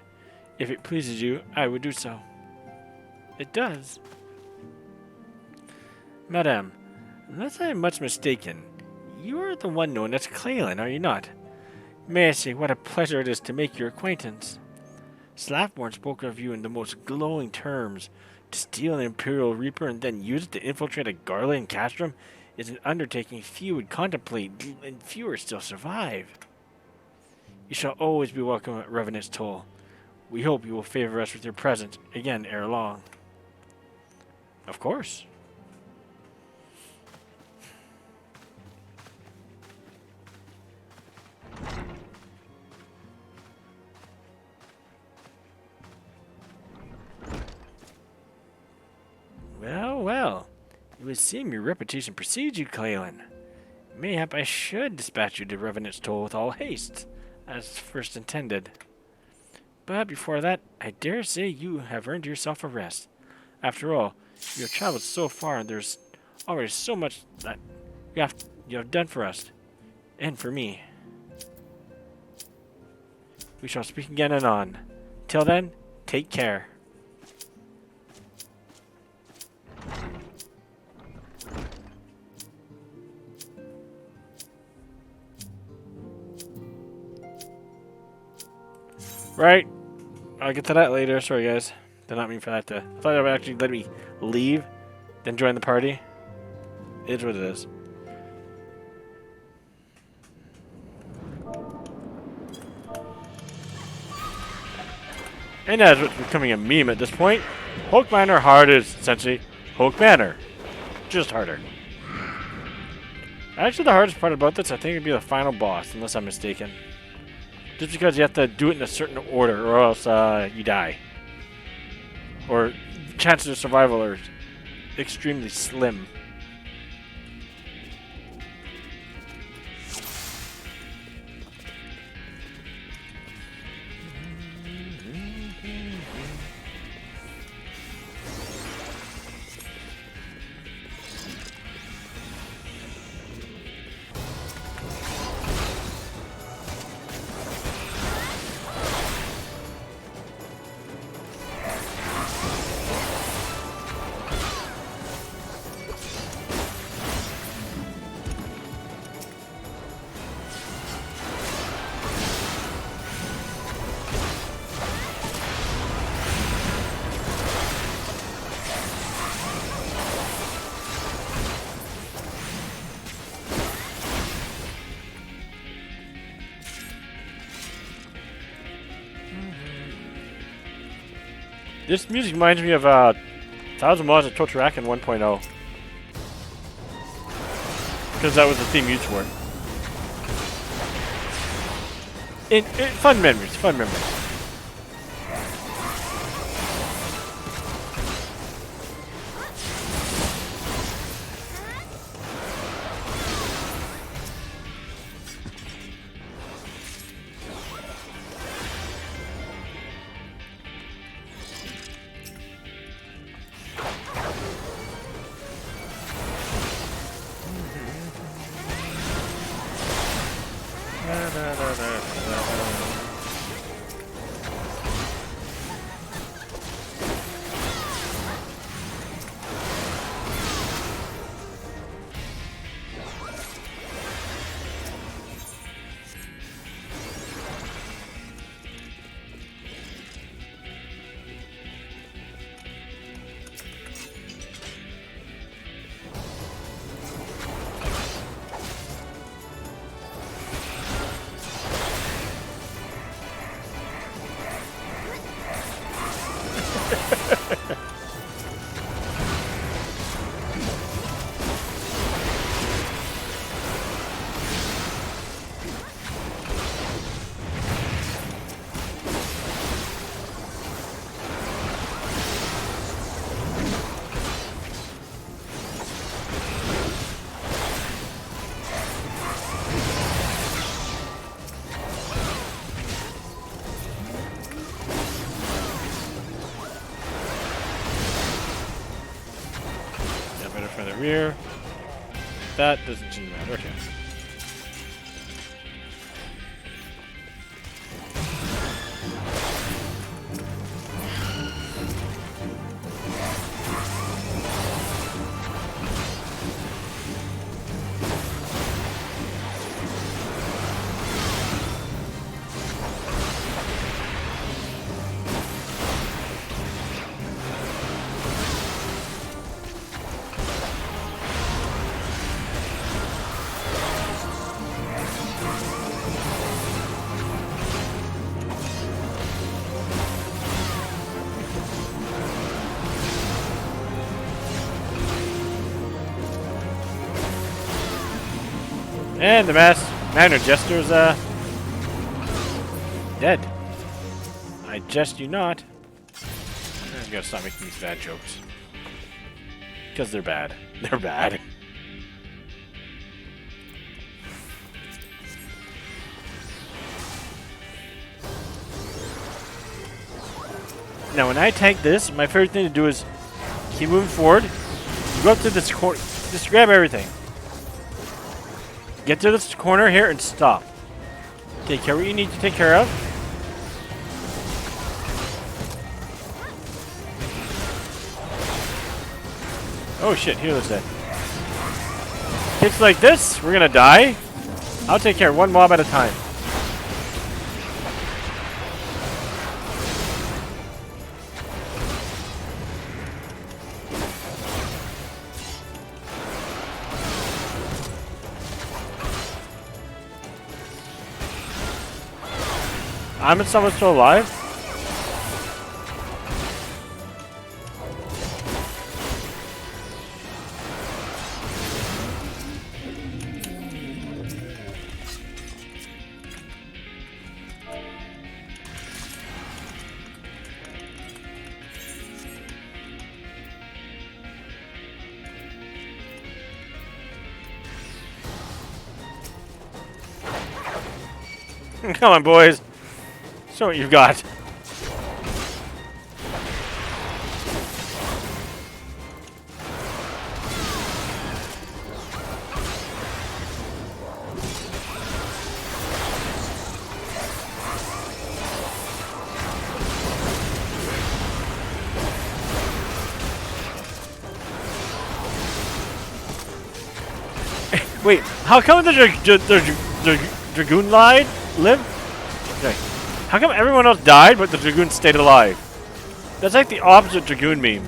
Speaker 1: If it pleases you, I would do so. It does. Madame, unless I am much mistaken, you are the one known as Clalin, are you not? May I say what a pleasure it is to make your acquaintance. Slaffborn spoke of you in the most glowing terms. To steal an Imperial Reaper and then use it to infiltrate a Garland castrum is an undertaking few would contemplate, and fewer still survive. You shall always be welcome at Revenant's Toll. We hope you will favor us with your presence again ere long. Of course. Well. It would seem your reputation precedes you, Clalin. Mayhap I should dispatch you to Revenant's Toll with all haste, as first intended. But before that, I dare say you have earned yourself a rest. After all, You have traveled so far, and there's already so much that you have done for us, and for me. We shall speak again anon. Till then, take care. Right. I'll get to that later. Sorry, guys. Did not mean for that to... I thought it would actually let me leave, then join the party. It is what it is. And as what's becoming a meme at this point, Hulk Manor hard is essentially Hulk Manor. Just harder. Actually, the hardest part about this, I think, would be the final boss, unless I'm mistaken. Just because you have to do it in a certain order, or else you die. Or chances of survival are extremely slim. This music reminds me of 1,000 Miles of Totraken 1.0. Because that was the theme used for it. Fun memories, fun memories. From the rear. That doesn't seem to matter. Okay. And the Manor Jester's dead. I jest you not. I gotta stop making these bad jokes. Because they're bad. They're bad. Now when I tank this, my favorite thing to do is Keep moving forward. Go up to this corner. Just grab everything. Get to this corner here and stop. Take care of what you need to take care of. Oh shit, healer's dead. Hits like this, we're gonna die. I'll take care of one mob at a time. I'm in someone still alive. Come on, boys. Show what you've got. Wait, how come the Dragoon live? Okay. How come everyone else died, but the Dragoon stayed alive? That's like the opposite Dragoon meme.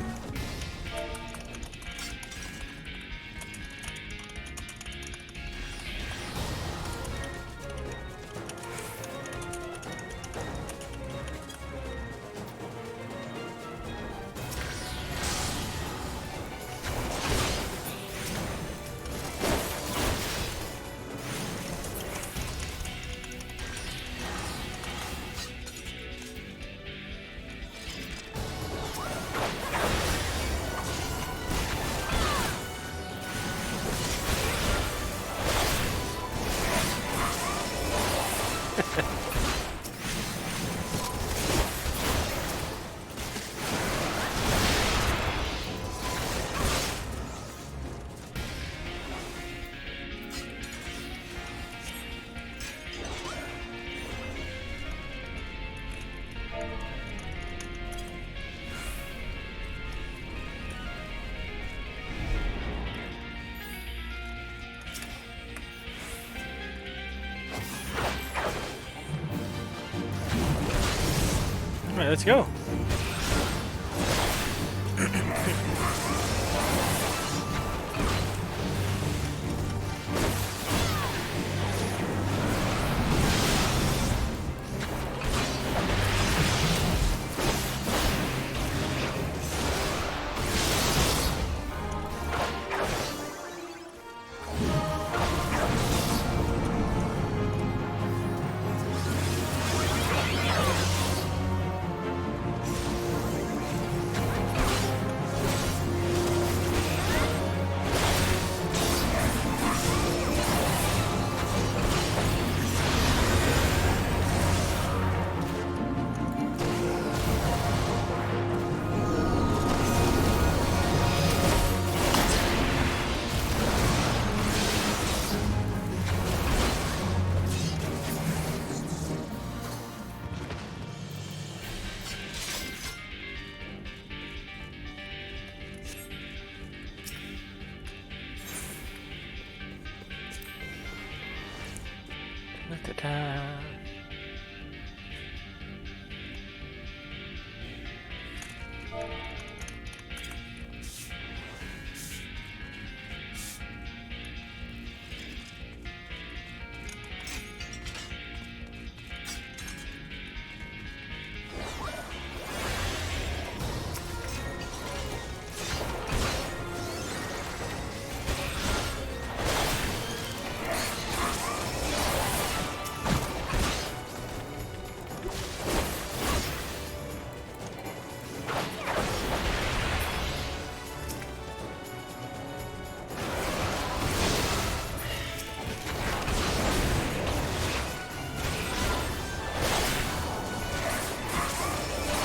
Speaker 1: Alright, let's go.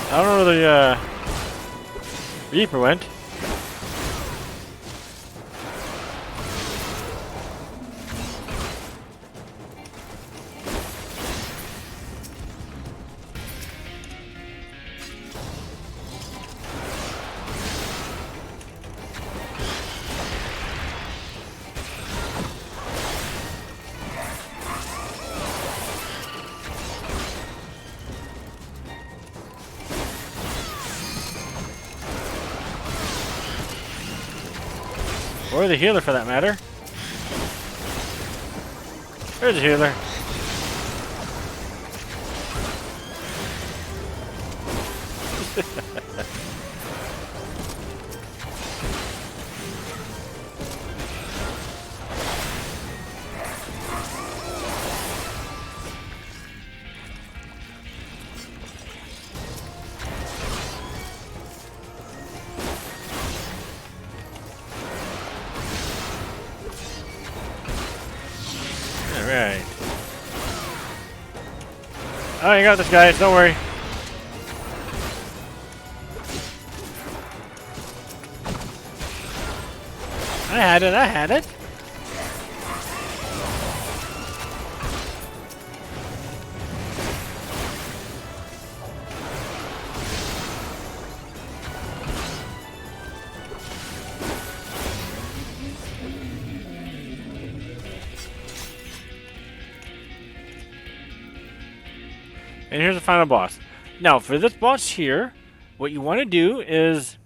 Speaker 1: I don't know where the Reaper went. Or the healer, for that matter. There's a healer. Alright. Oh, you got this, guys. Don't worry. I had it. I had it. And here's the final boss. Now, for this boss here, what you want to do is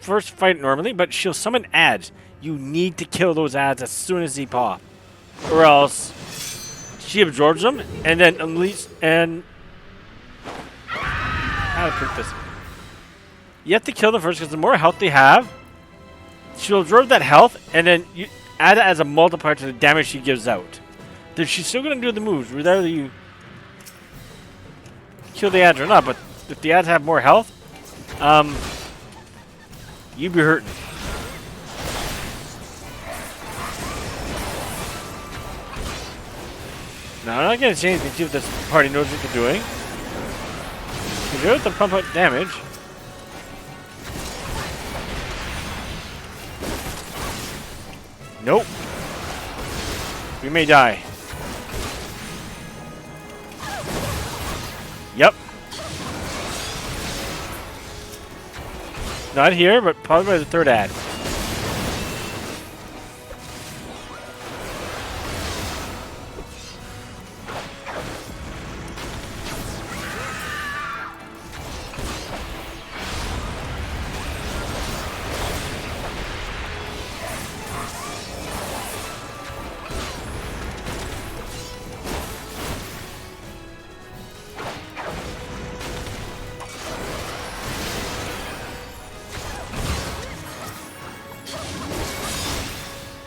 Speaker 1: first fight it normally, but she'll summon ads. You need to kill those ads as soon as they pop, or else she absorbs them and then unleash. And how to put this? You have to kill them first because the more health they have, she'll absorb that health, and then you add it as a multiplier to the damage she gives out. Then she's still gonna do the moves, whether you kill the ads or not, but if the ads have more health, you'd be hurting. Now, I'm not going to change anything to see if this party knows what they're doing. You do have to pump out damage. Nope. We may die. Yep. Not here, but probably by the third ad.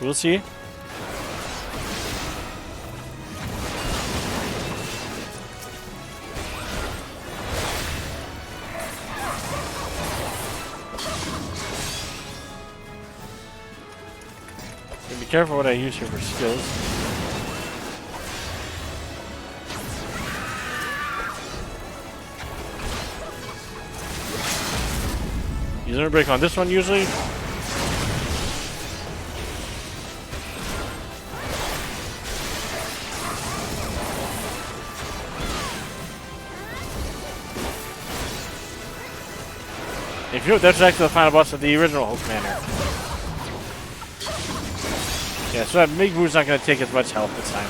Speaker 1: We'll see. Be careful what I use here for skills. Using a break on this one usually. If you know, that's actually the final boss of the original Hulk Manor. Yeah, so that big move's not going to take as much health this time.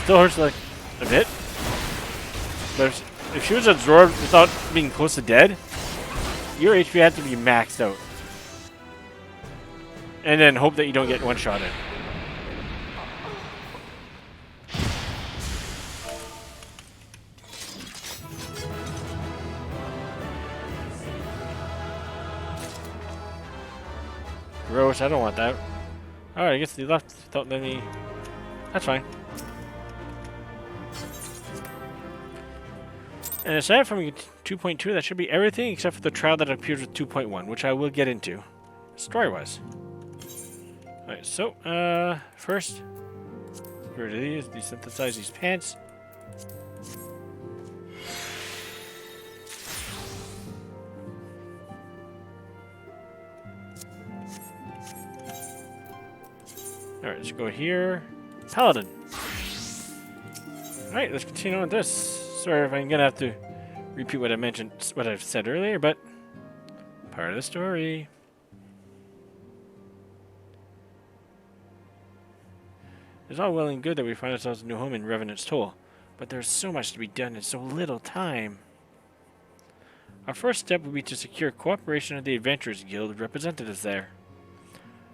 Speaker 1: Still hurts like a bit. But if she was absorbed without being close to dead, your HP had to be maxed out. And then hope that you don't get one-shotted. Gross, I don't want that. Alright, I guess they left without letting me... That's fine. And aside from 2.2, that should be everything except for the trial that appears with 2.1, which I will get into, story-wise. Alright, so, first, get rid of these, desynthesize these pants. Alright, let's go here. Paladin. Alright, let's continue on with this. Sorry if I'm gonna have to repeat what I mentioned, what I've said earlier, but part of the story. It's all well and good that we find ourselves a new home in Revenant's Toll, but there's so much to be done in so little time. Our first step would be to secure cooperation of the Adventurers Guild representatives there.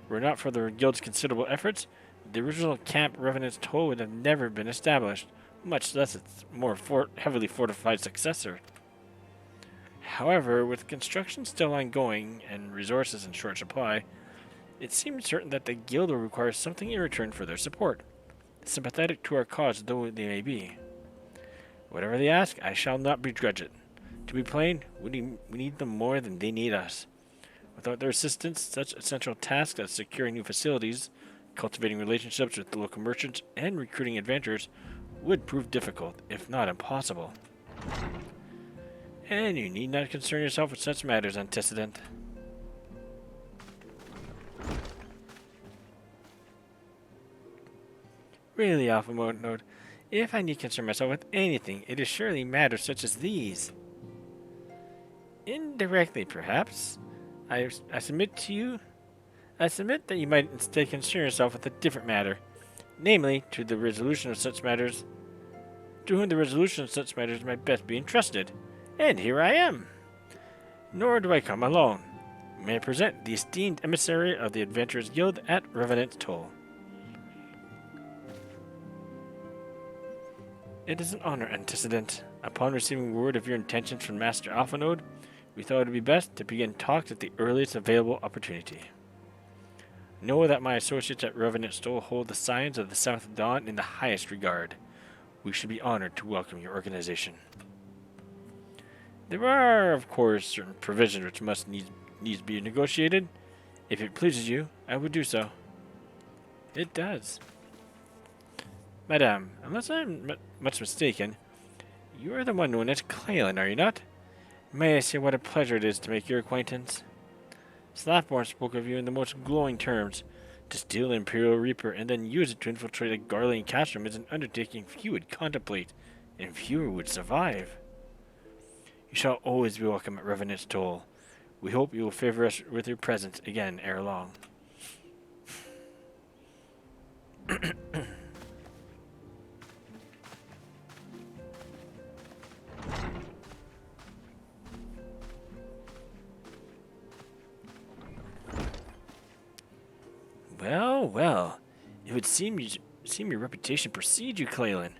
Speaker 1: Were it not for the Guild's considerable efforts, the original Camp Revenant's Toll would have never been established, much less its more heavily fortified successor. However, with construction still ongoing and resources in short supply, it seems certain that the Guild will require something in return for their support, sympathetic to our cause though they may be. Whatever they ask, I shall not begrudge it. To be plain, we need them more than they need us. Without their assistance, such essential tasks as securing new facilities, cultivating relationships with the local merchants, and recruiting adventurers would prove difficult, if not impossible. And you need not concern yourself with such matters, Antecedent. Really, Alpha Node, if I need concern myself with anything, it is surely matters such as these. Indirectly, perhaps. I submit that you might instead concern yourself with a different matter, namely, to whom the resolution of such matters might best be entrusted. And here I am. Nor do I come alone. May I present the esteemed emissary of the Adventurers Guild at Revenant's Toll. It is an honor, Antecedent. Upon receiving word of your intentions from Master Alphanode, we thought it would be best to begin talks at the earliest available opportunity. Know that my associates at Revenant's Toll hold the signs of the Seventh Dawn in the highest regard. We should be honored to welcome your organization. There are, of course, certain provisions which must needs be negotiated. If it pleases you, I would do so. It does. Madame, unless I am much mistaken, you are the one known as Clalin, are you not? May I say what a pleasure it is to make your acquaintance? Slathborn spoke of you in the most glowing terms. To steal an Imperial Reaper and then use it to infiltrate a Garlean castrum is an undertaking few would contemplate, and fewer would survive. You shall always be welcome at Revenant's Toll. We hope you will favor us with your presence again ere long. Well, well. It would seem your reputation precedes you, Clalin.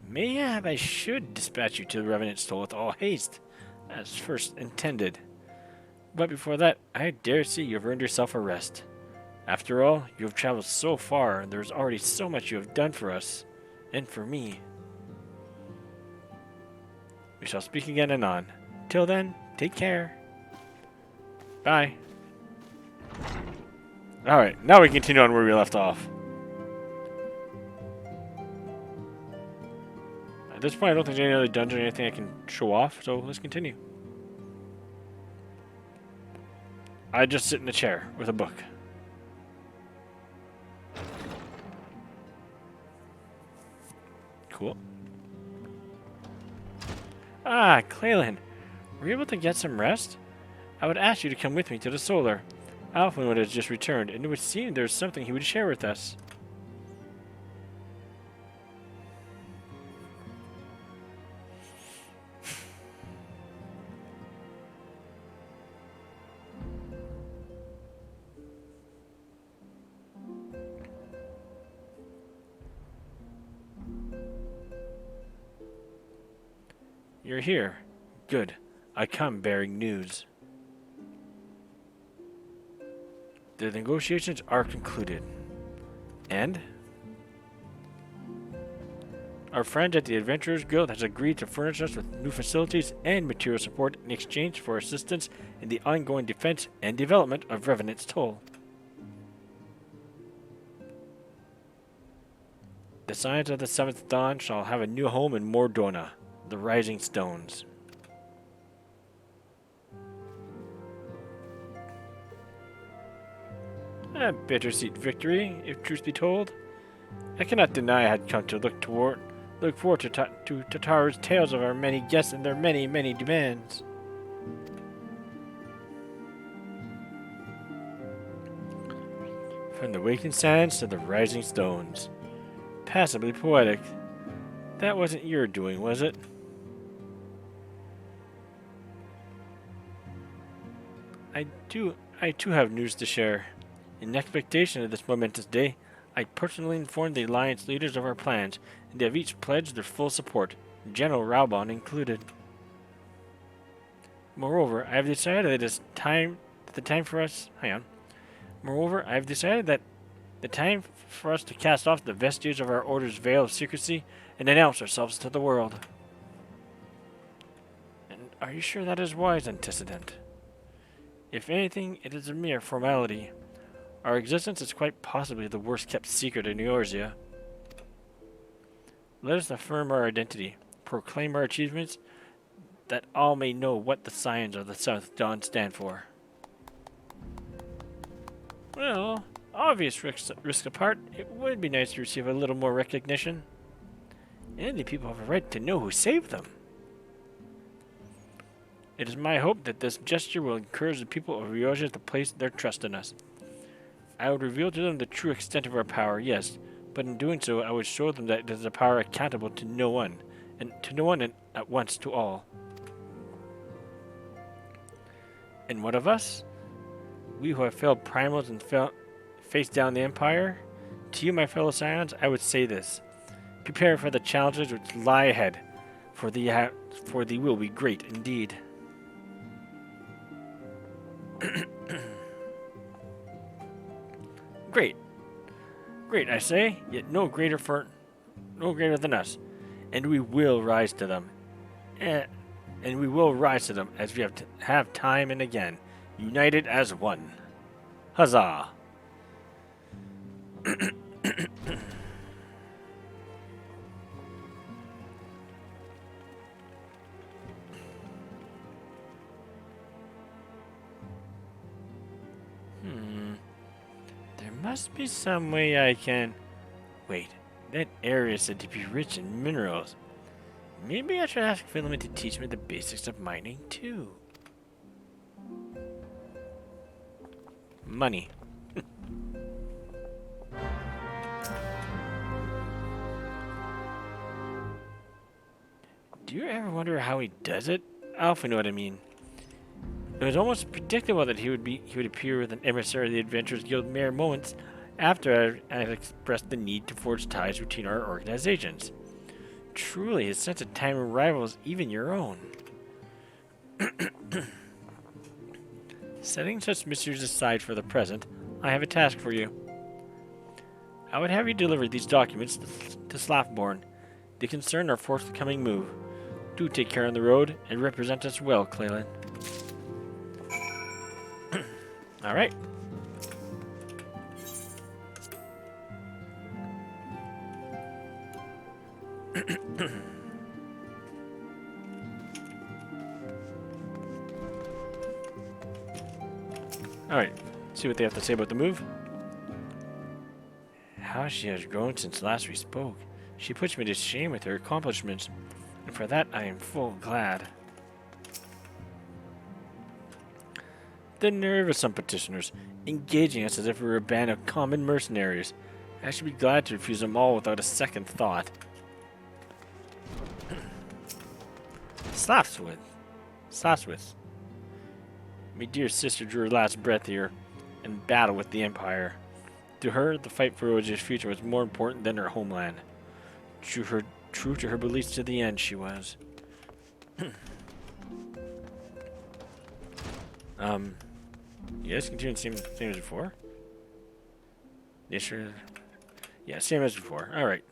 Speaker 1: Mayhap I should dispatch you to the Revenant's Toll with all haste, as first intended. But before that, I dare say you have earned yourself a rest. After all, you have traveled so far, and there is already so much you have done for us, and for me. We shall speak again anon. Till then, take care. Bye. Alright, now we continue on where we left off. At this point, I don't think there's any other dungeon or anything I can show off, so let's continue. I just sit in a chair with a book. Cool. Ah, Clalin. Were you able to get some rest? I would ask you to come with me to the Solar. Alphanwood has just returned, and it would seem there is something he would share with us. You're here. Good. I come bearing news. The negotiations are concluded. And? Our friend at the Adventurers Guild has agreed to furnish us with new facilities and material support in exchange for assistance in the ongoing defense and development of Revenant's Toll. The Scions of the Seventh Dawn shall have a new home in Mordona, the Rising Stones. A bittersweet victory, if truth be told. I cannot deny I had come to look forward to Tataru's tales of our many guests and their many, many demands. From the waking sands to the rising stones. Passably poetic. That wasn't your doing, was it? I too have news to share. In expectation of this momentous day, I personally informed the Alliance leaders of our plans, and they have each pledged their full support, General Raubon included. Moreover, I have decided that the time for us. Hang on. Moreover, I have decided that the time for us to cast off the vestige of our order's veil of secrecy and announce ourselves to the world. And are you sure that is wise, Antecedent? If anything, it is a mere formality. Our existence is quite possibly the worst kept secret in Eorzea. Let us affirm our identity, proclaim our achievements, that all may know what the Scions of the South Dawn stand for. Well, obvious risks apart, it would be nice to receive a little more recognition. And the people have a right to know who saved them. It is my hope that this gesture will encourage the people of Eorzea to place their trust in us. I would reveal to them the true extent of our power, yes, but in doing so I would show them that it is a power accountable to no one, and at once to all. And what of us? We who have failed primals and faced down the Empire? To you, my fellow Scions, I would say this. Prepare for the challenges which lie ahead, for thee will be great indeed. Great. Great, I say, yet no greater than us. And we will rise to them. And we will rise to them as we have time and again, united as one. Huzzah! There must be some way I can... Wait, that area is said to be rich in minerals. Maybe I should ask Filament to teach me the basics of mining, too. Money. Do you ever wonder how he does it? I often know what I mean. It was almost predictable that he would appear with an emissary of the Adventurers Guild mere moments after I had expressed the need to forge ties between our organizations. Truly, his sense of time rivals even your own. Setting such mysteries aside for the present, I have a task for you. I would have you deliver these documents to Slafborn. They concern our forthcoming move. Do take care on the road and represent us well, Clalin. All right. Alright, see what they have to say about the move. How she has grown since last we spoke. She puts me to shame with her accomplishments, and for that I am full glad. The nerve of some petitioners, engaging us as if we were a band of common mercenaries. I should be glad to refuse them all without a second thought. Slapswith. My dear sister drew her last breath here, in battle with the Empire. To her, the fight for Eorzea's future was more important than her homeland. True to her beliefs to the end, she was. Yes, continue same as before. Yes, sure. Yeah, same as before. All right.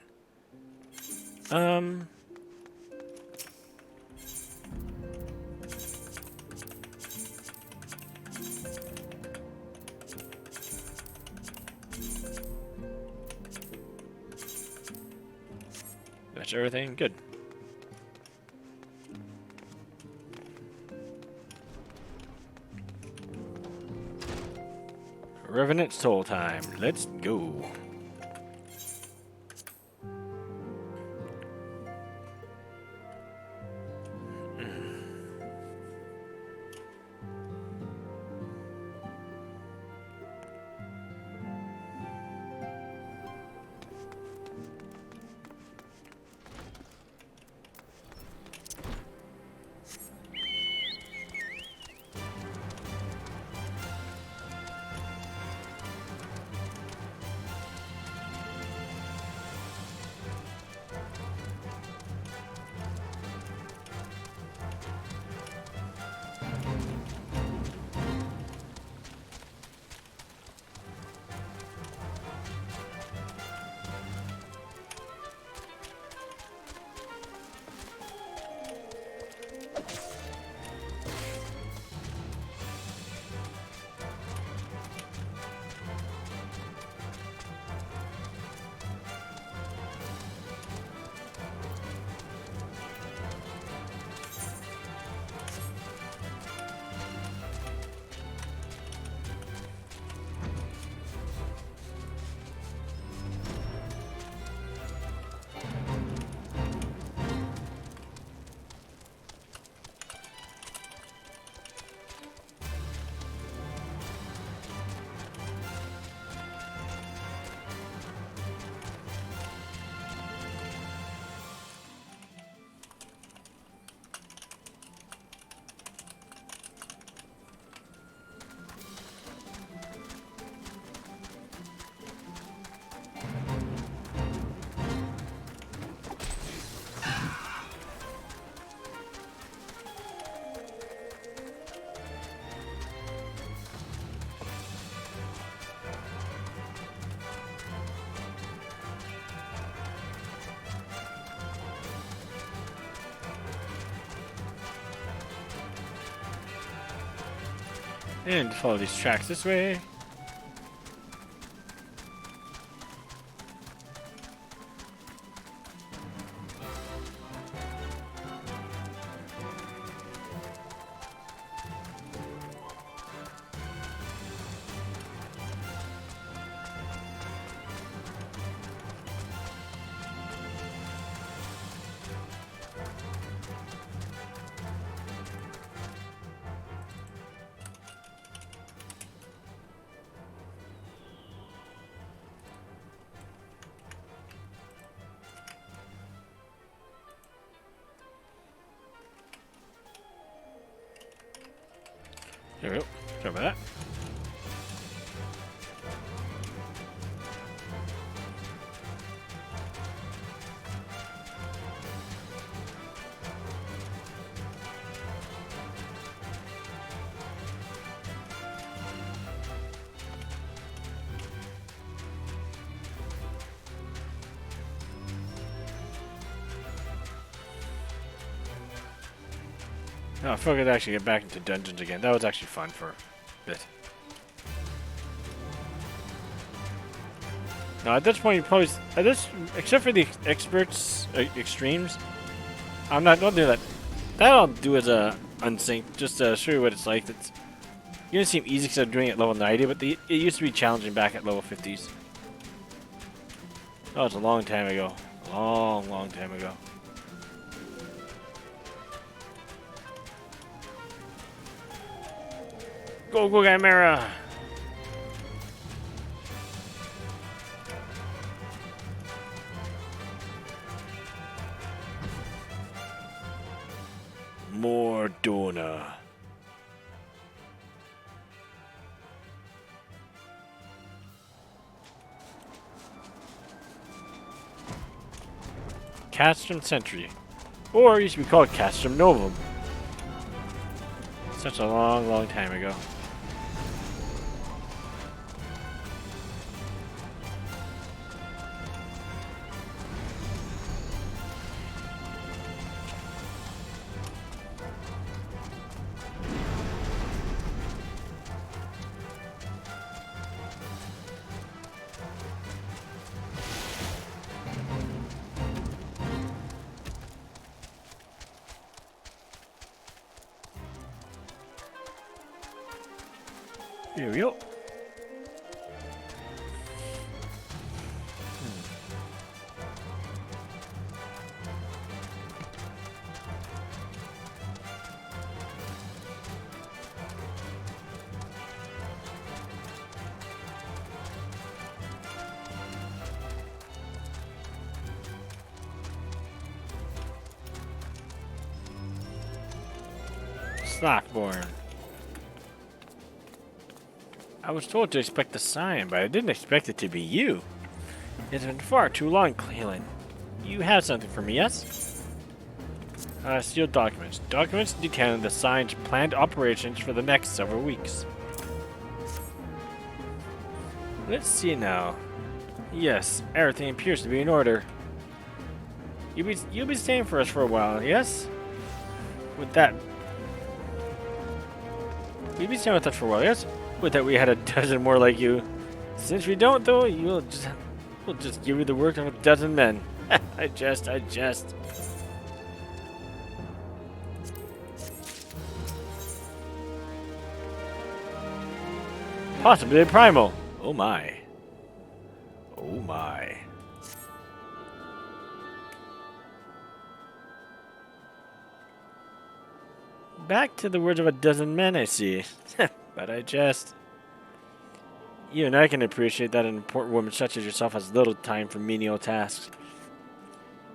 Speaker 1: That's everything. Good. Revenant Soul time. Let's go. And just follow these tracks this way. There we go. Sorry about that. No, I figured I'd actually get back into dungeons again. That was actually fun for a bit. Now at this point, you probably except for the experts extremes, I'm not gonna do that. That I'll do as a unsynced, just to show you what it's like. It's gonna seem easy because I'm doing it at level 90, but it used to be challenging back at level 50s. That was a long time ago. A long, long time ago. Go, go, Chimera! More Dona. Castrum Sentry. Or it used to be called Castrum Novum. Such a long, long time ago. Here we go. Slackborn. I was told to expect a sign, but I didn't expect it to be you. It's been far too long, Clalin. You have something for me, yes? Sealed documents. Documents detailing the sign's planned operations for the next several weeks. Let's see now. Yes, everything appears to be in order. You'll be staying for us for a while, yes? With that... You'll be staying with us for a while, yes? With that we had a dozen more like you. Since we don't though, we'll just give you the work of a dozen men. I jest. Possibly a primal. Oh my. Oh my. Back to the words of a dozen men, I see. But I just... Even I can appreciate that an important woman such as yourself has little time for menial tasks.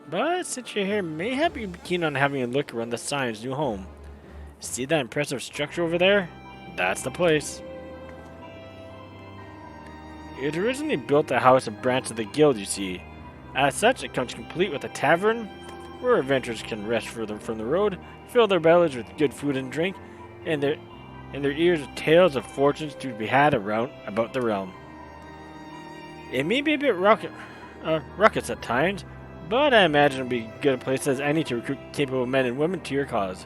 Speaker 1: But since you're here, mayhap you'd be keen on having a look around the sign's new home. See that impressive structure over there? That's the place. It originally built a house, a branch of the guild, you see. As such, it comes complete with a tavern, where adventurers can rest further from the road, fill their bellies with good food and drink, and their ears with tales of fortunes to be had about the realm. It may be a bit ruckus at times, but I imagine it'll be good a place as any to recruit capable men and women to your cause.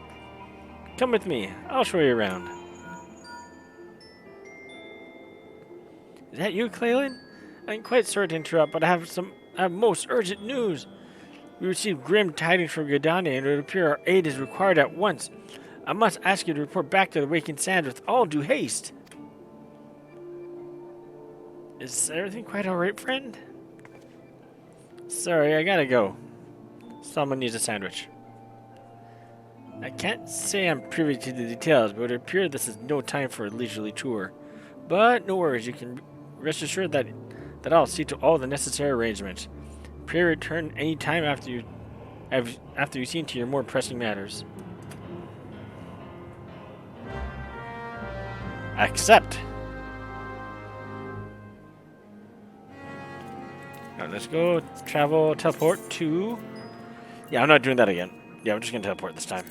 Speaker 1: Come with me, I'll show you around. Is that you, Clalin? I'm quite sorry to interrupt, but I have most urgent news. We received grim tidings from Gridania, and it would appear our aid is required at once. I must ask you to report back to the Awakened Sands with all due haste. Is everything quite alright, friend? Sorry, I gotta go. Someone needs a sandwich. I can't say I'm privy to the details, but it appears this is no time for a leisurely tour. But no worries, you can rest assured that I'll see to all the necessary arrangements. Pray return any time after you see to your more pressing matters. Accept. Now let's go teleport to. Yeah, I'm not doing that again. Yeah, I'm just gonna teleport this time.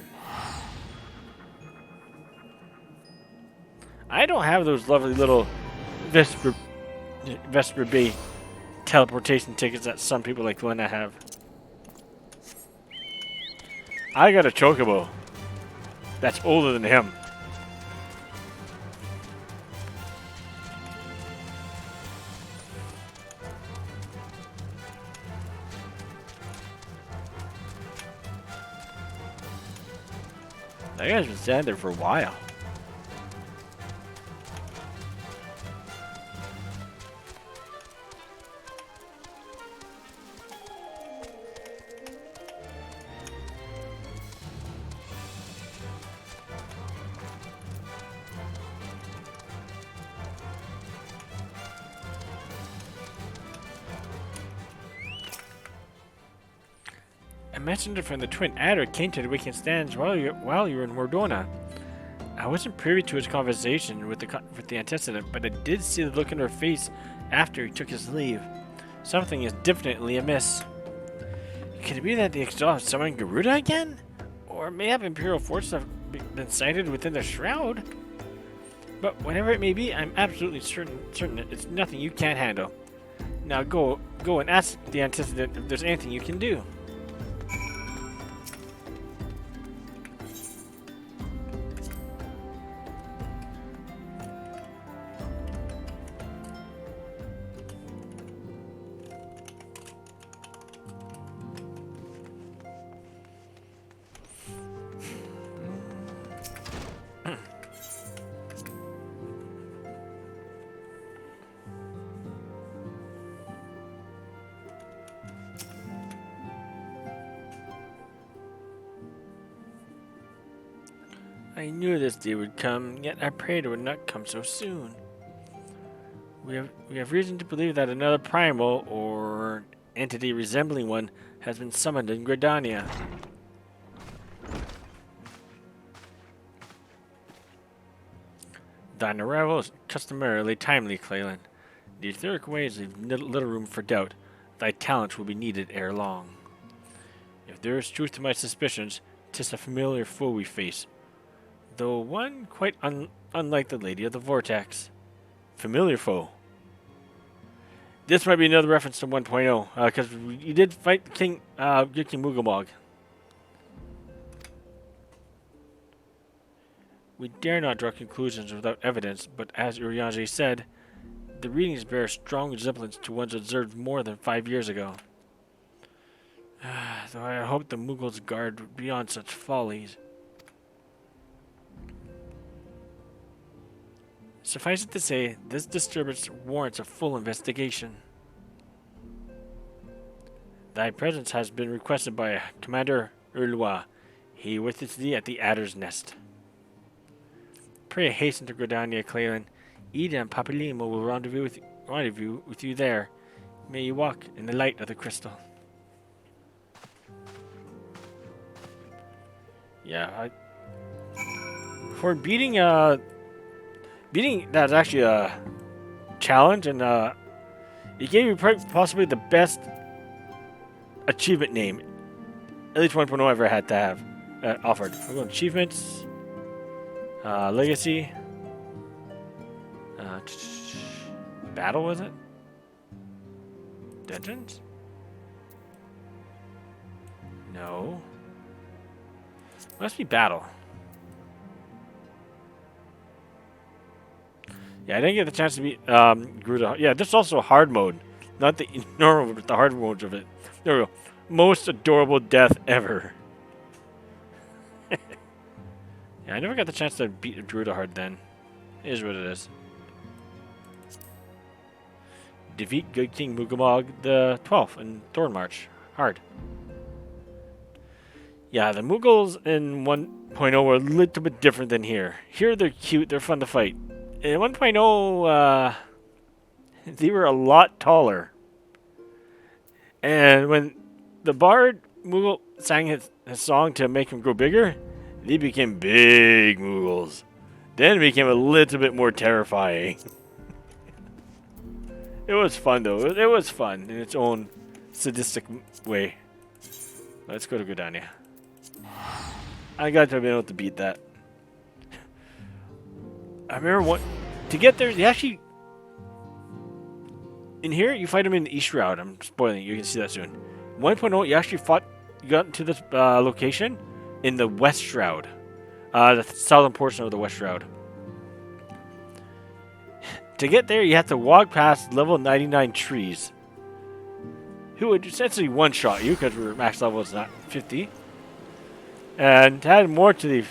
Speaker 1: I don't have those lovely little Vesper Bay teleportation tickets that some people like Lena have. I got a chocobo that's older than him. That guy's been standing there for a while. A messenger from the Twin Adder came to the Awakened Sands while you were in Mordona. I wasn't privy to his conversation with the antecedent, but I did see the look in her face after he took his leave. Something is definitely amiss. Could it be that the exhaust summoned Garuda again? Or may have Imperial forces have been sighted within the shroud? But whatever it may be, I'm absolutely certain it's nothing you can't handle. Now go and ask the antecedent if there's anything you can do. I knew this day would come, yet I prayed it would not come so soon. We have reason to believe that another primal, or entity resembling one, has been summoned in Gridania. Thine arrival is customarily timely, Clalin. The etheric ways leave little room for doubt. Thy talent will be needed ere long. If there is truth to my suspicions, 'tis a familiar foe we face. Though one quite unlike the Lady of the Vortex. Familiar foe. This might be another reference to 1.0, because you did fight Good King Mugamog. We dare not draw conclusions without evidence, but as Urianger said, the readings bear a strong resemblance to ones observed more than 5 years ago. Though I hope the Mughals guard beyond such follies. Suffice it to say, this disturbance warrants a full investigation. Thy presence has been requested by Commander Urlua. He waits thee at the Adder's Nest. Pray hasten to Gridania, Clalin. Ida and Papilimo will rendezvous with you there. May you walk in the light of the crystal. Yeah, for beating that's actually a challenge, and it gave you possibly the best achievement name at least 1.0 ever had to have offered. We're going achievements, legacy, battle, was it? Dungeons? No. Must be battle. Yeah, I didn't get the chance to beat Gruda. Yeah, this is also a hard mode. Not the normal, but the hard modes of it. There we go. Most adorable death ever. Yeah, I never got the chance to beat Druida hard then. It is what it is. Defeat Good King Mugamog the 12th in Thorn March. Hard. Yeah, the Mughals in 1.0 were a little bit different than here. Here they're cute, they're fun to fight. In 1.0, they were a lot taller. And when the Bard Mughal sang his song to make him grow bigger, they became big Mughals. Then it became a little bit more terrifying. It was fun though. It was fun in its own sadistic way. Let's go to Gridania. I got to have been able to beat that. I remember what to get there. They actually in here you fight them in the East Route. I'm spoiling it. You can see that soon. 1.0 you actually fought. You got into this location in the West Shroud, the southern portion of the West Shroud. To get there, you have to walk past level 99 trees, who would essentially one-shot you because we're max level is not 50. And to add more to the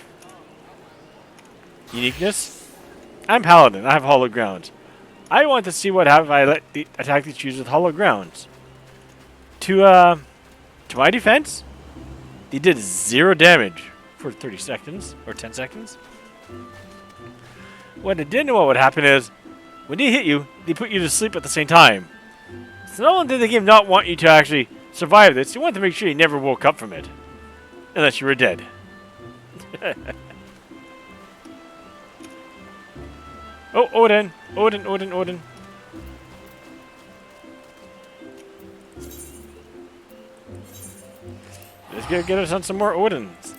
Speaker 1: uniqueness, I'm Paladin. I have hollow grounds. I want to see what happens if I attack these trees with hollow grounds. To my defense, they did 0 damage for 30 seconds or 10 seconds. What I didn't know what would happen is, when they hit you, they put you to sleep at the same time. So not only did the game not want you to actually survive this, they wanted to make sure you never woke up from it. Unless you were dead. Oh, Odin! Odin, Odin, Odin. Let's get us on some more Odins.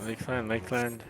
Speaker 1: Lakeland, Lakeland.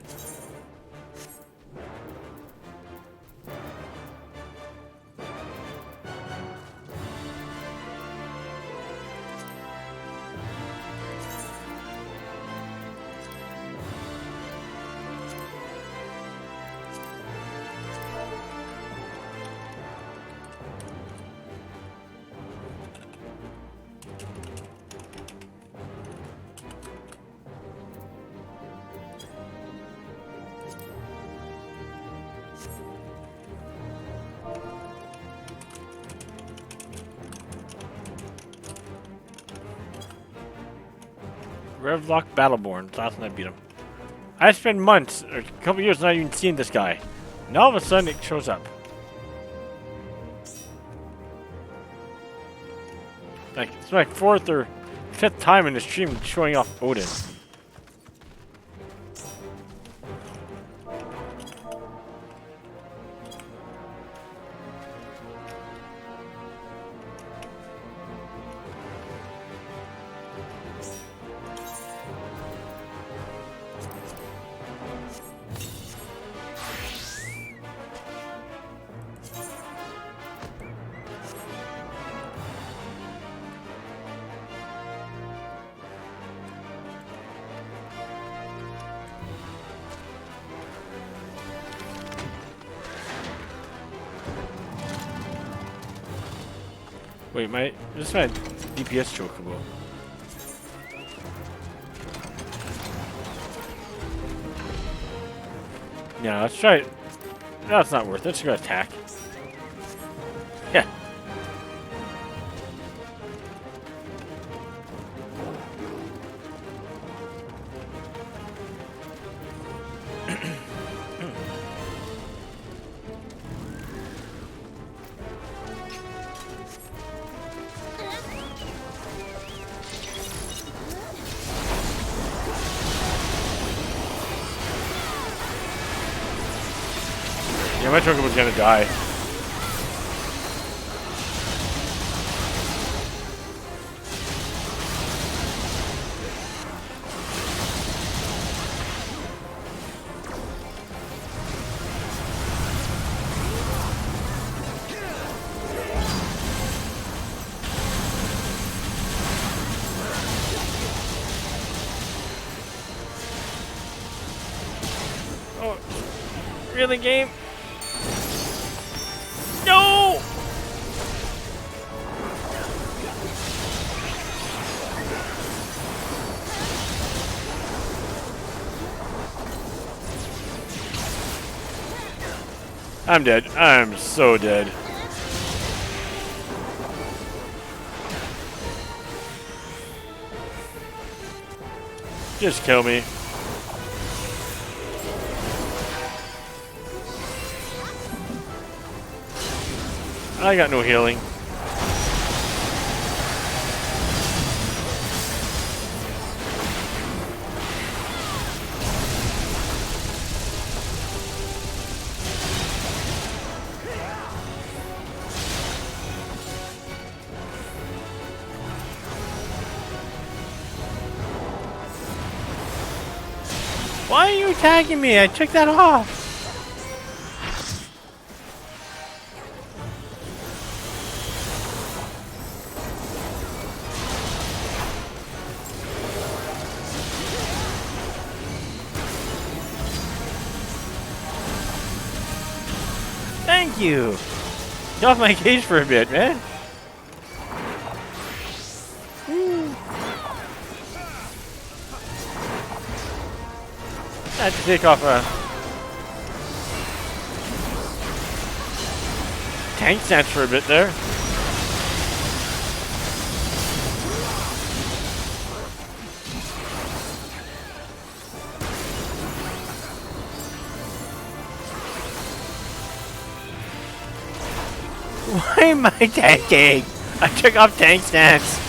Speaker 1: Revlock Battleborn. Last time I beat him. I spent months, or a couple years, not even seeing this guy. And all of a sudden, it shows up. Like, it's my 4th or 5th time in the stream showing off Odin. Wait, this is my DPS chocobo. Yeah, let's try it. No, it's not worth it. Let's go attack. Yeah. Yeah, my Chocobo's gonna die. Oh, really, game? No! I'm dead. I'm so dead. Just kill me. I got no healing. Why are you attacking me? I took that off. Thank you. Get off my cage for a bit, man. I had to take off a tank stance for a bit there. Why am I tanking? I took off tank stance.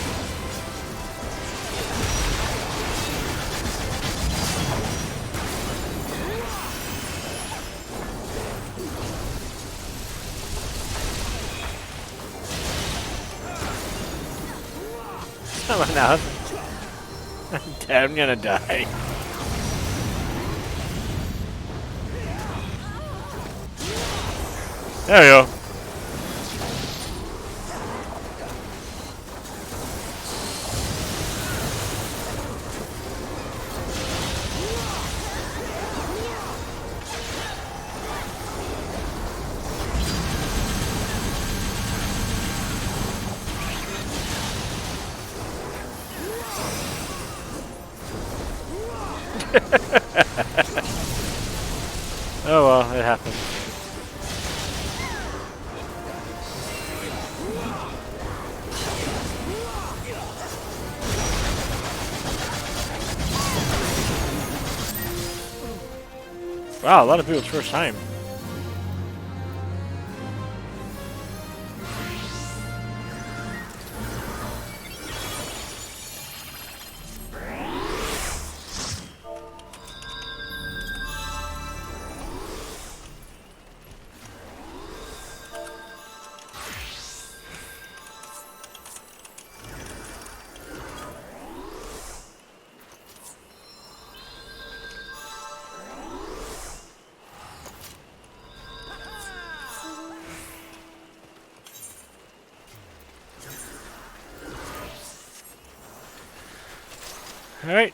Speaker 1: Someone else. I'm gonna die. There we go. Oh well, it happened. Wow, a lot of people's first time. Alright.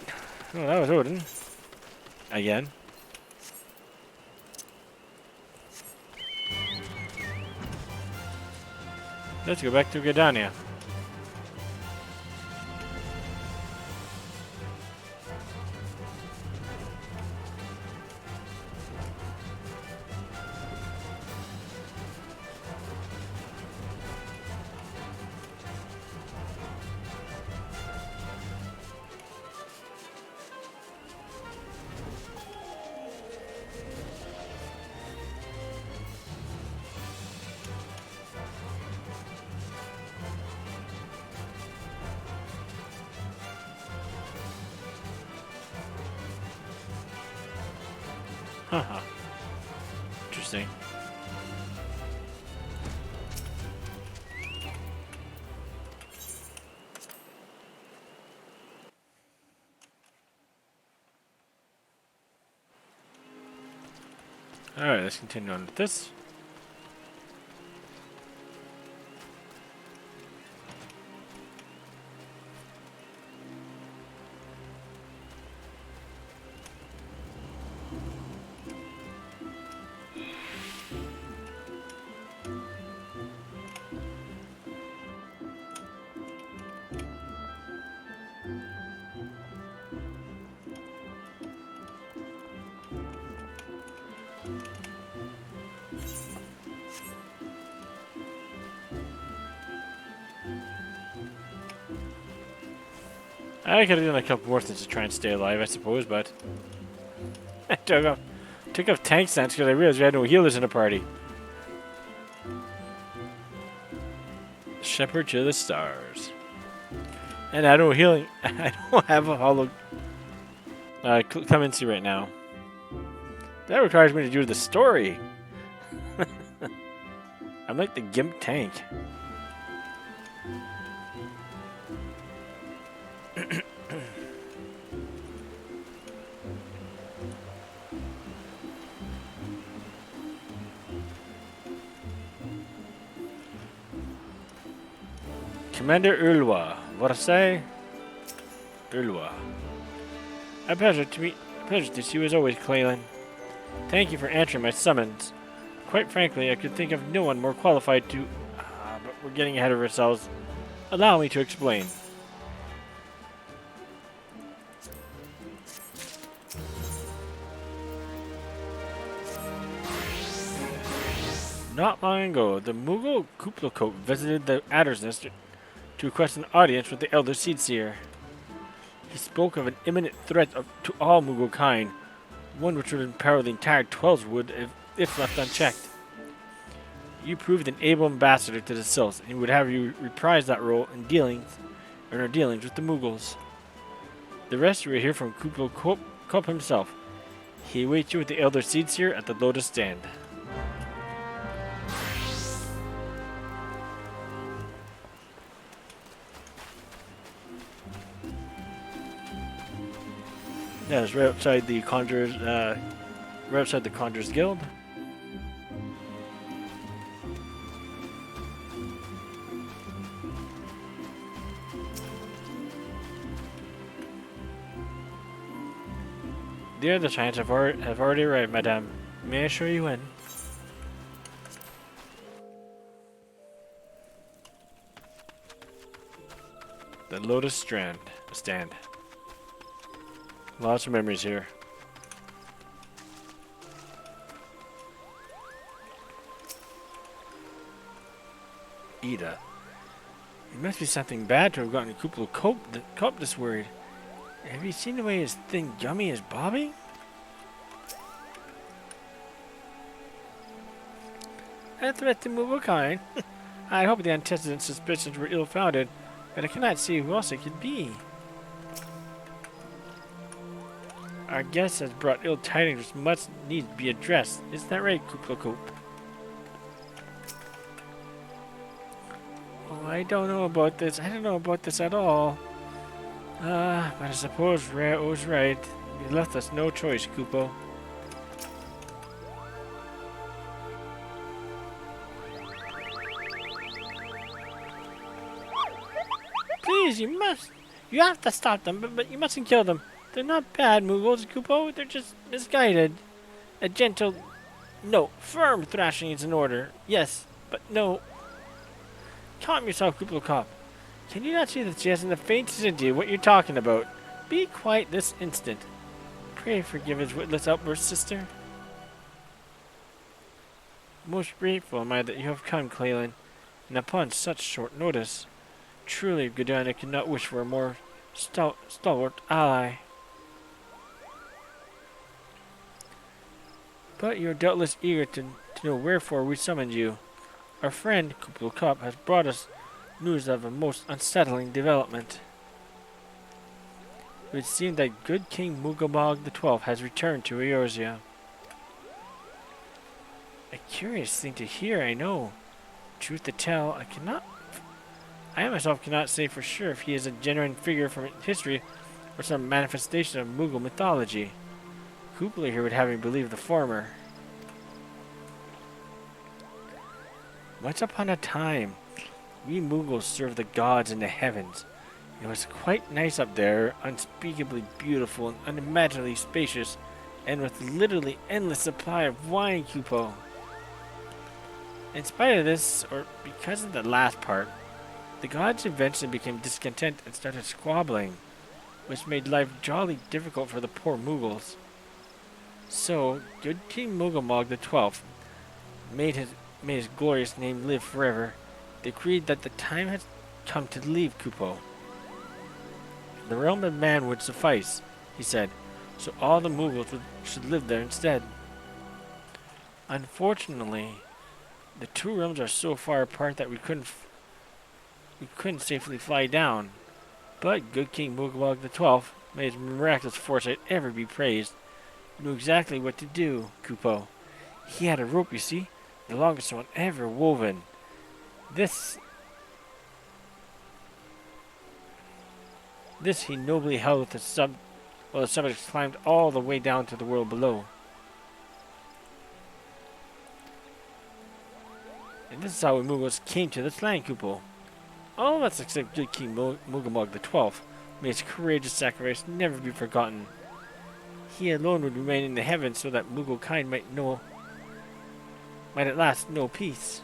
Speaker 1: Oh, that was Odin. Again. Let's go back to Gridania. Haha. Interesting. Alright, let's continue on with this. I could have done a couple more things to try and stay alive, I suppose, but I took off tank stance because I realized we had no healers in the party. Shepherd to the stars. And I don't healing. I don't have a hollow. Come and see right now. That requires me to do the story. I'm like the gimp tank. Commander Ulwa, what I say? Ulwa. A pleasure to see you as always, Clalin. Thank you for answering my summons. Quite frankly, I could think of no one more qualified to... but we're getting ahead of ourselves. Allow me to explain. Not long ago, the Moogle Kupo visited the Adder's Nest to request an audience with the Elder Seedseer. He spoke of an imminent threat to all Moogle kind, one which would empower the entire Twelveswood if left unchecked. You proved an able ambassador to the Sylphs, and would have you reprise that role in our dealings with the Moogles. The rest will hear from Kupo himself. He awaits you with the Elder Seedseer at the Lotus Stand. Yeah, it's right outside the Conjurer's Guild. The other giants have already arrived, madame. May I show you in? The Lotus Stand. Lots of memories here. Ida. It must be something bad to have gotten Kupo cope this worried. Have you seen the way his thin gummy is bobbing? A threat to move a kind? I hope the antecedent suspicions were ill-founded, but I cannot see who else it could be. Our guest has brought ill tidings which must need to be addressed. Isn't that right, Kupo? Oh, I don't know about this. I don't know about this at all. But I suppose Rhea was right. You left us no choice, Kupo. Please, you have to stop them, but you mustn't kill them. They're not bad, Moogles, Kupo. They're just misguided. A gentle, no, firm thrashing is in order. Yes, but no. Calm yourself, Kupo. Can you not see that she hasn't the faintest idea what you're talking about? Be quiet this instant. Pray forgive his witless outburst, sister. Most grateful am I that you have come, Clalin, and upon such short notice. Truly, Gudana could not wish for a more stalwart ally. But you are doubtless eager to know wherefore we summoned you. Our friend, Kupo, has brought us news of a most unsettling development. It would seem that good King Mooglebog XII has returned to Eorzea. A curious thing to hear, I know. Truth to tell, I myself cannot say for sure if he is a genuine figure from history or some manifestation of Mughal mythology. Kupo here would have me believe the former. Once upon a time, we Mughals served the gods in the heavens. It was quite nice up there, unspeakably beautiful and unimaginably spacious, and with literally endless supply of wine, Kupo. In spite of this, or because of the last part, the gods eventually became discontent and started squabbling, which made life jolly difficult for the poor Mughals. So, good King Mughal the 12th made his glorious name live forever, decreed that the time had come to leave Kupo. The realm of man would suffice, he said, so all the Mughals should live there instead. Unfortunately, the two realms are so far apart that we couldn't safely fly down. But good King Mughal the 12th, may his miraculous foresight ever be praised, knew exactly what to do, Kupo. He had a rope, you see, the longest one ever woven. This he nobly held with while the subjects climbed all the way down to the world below. And this is how we Mughals came to this land, Kupo. All of us except good King Mughal the 12th, may his courageous sacrifice never be forgotten. He alone would remain in the heavens so that Mughal kind might at last know peace.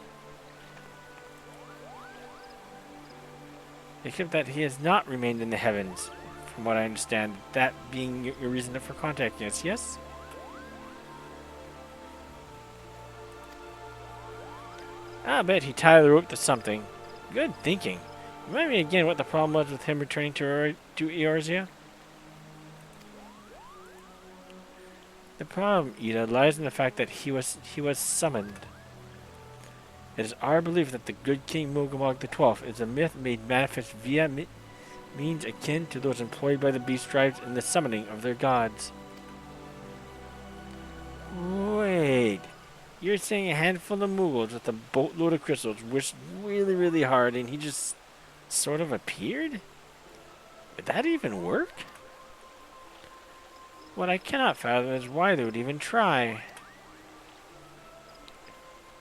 Speaker 1: Except that he has not remained in the heavens, from what I understand, that being your reason for contacting us, yes? I bet he tied the rope to something. Good thinking. Remind me again what the problem was with him returning to Eorzea? The problem, Ida, lies in the fact that he was summoned. It is our belief that the good King Mughal the 12th is a myth made manifest via means akin to those employed by the beast tribes in the summoning of their gods. Wait, you're saying a handful of Mughals with a boatload of crystals wished really, really hard and he just sort of appeared? Would that even work? What I cannot fathom is why they would even try.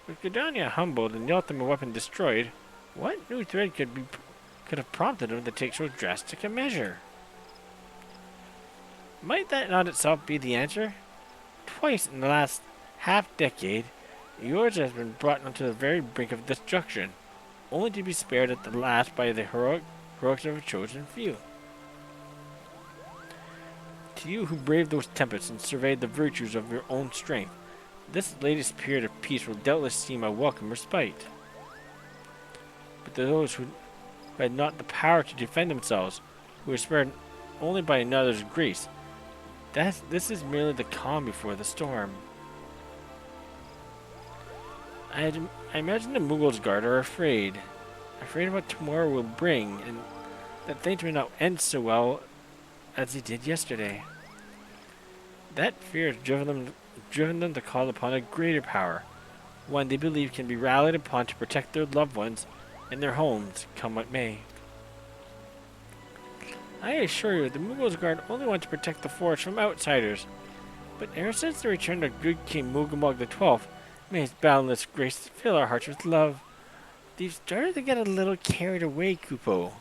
Speaker 1: With Gridania humbled and the ultimate weapon destroyed, what new threat could have prompted him to take so drastic a measure? Might that not itself be the answer? Twice in the last half-decade, yours has been brought onto the very brink of destruction, only to be spared at the last by the heroics of a chosen few. To you who braved those tempests and surveyed the virtues of your own strength, this latest period of peace will doubtless seem a welcome respite. But to those who had not the power to defend themselves, who were spared only by another's grace, this is merely the calm before the storm. I imagine the Mughals' guard are afraid of what tomorrow will bring, and that things may not end so well as they did yesterday. That fear has driven them to call upon a greater power, one they believe can be rallied upon to protect their loved ones and their homes, come what may. I assure you, the Mughals' guard only want to protect the forest from outsiders, but ever since the return of good King Mughal the 12th, may his boundless grace fill our hearts with love. They've started to get a little carried away, Kupo.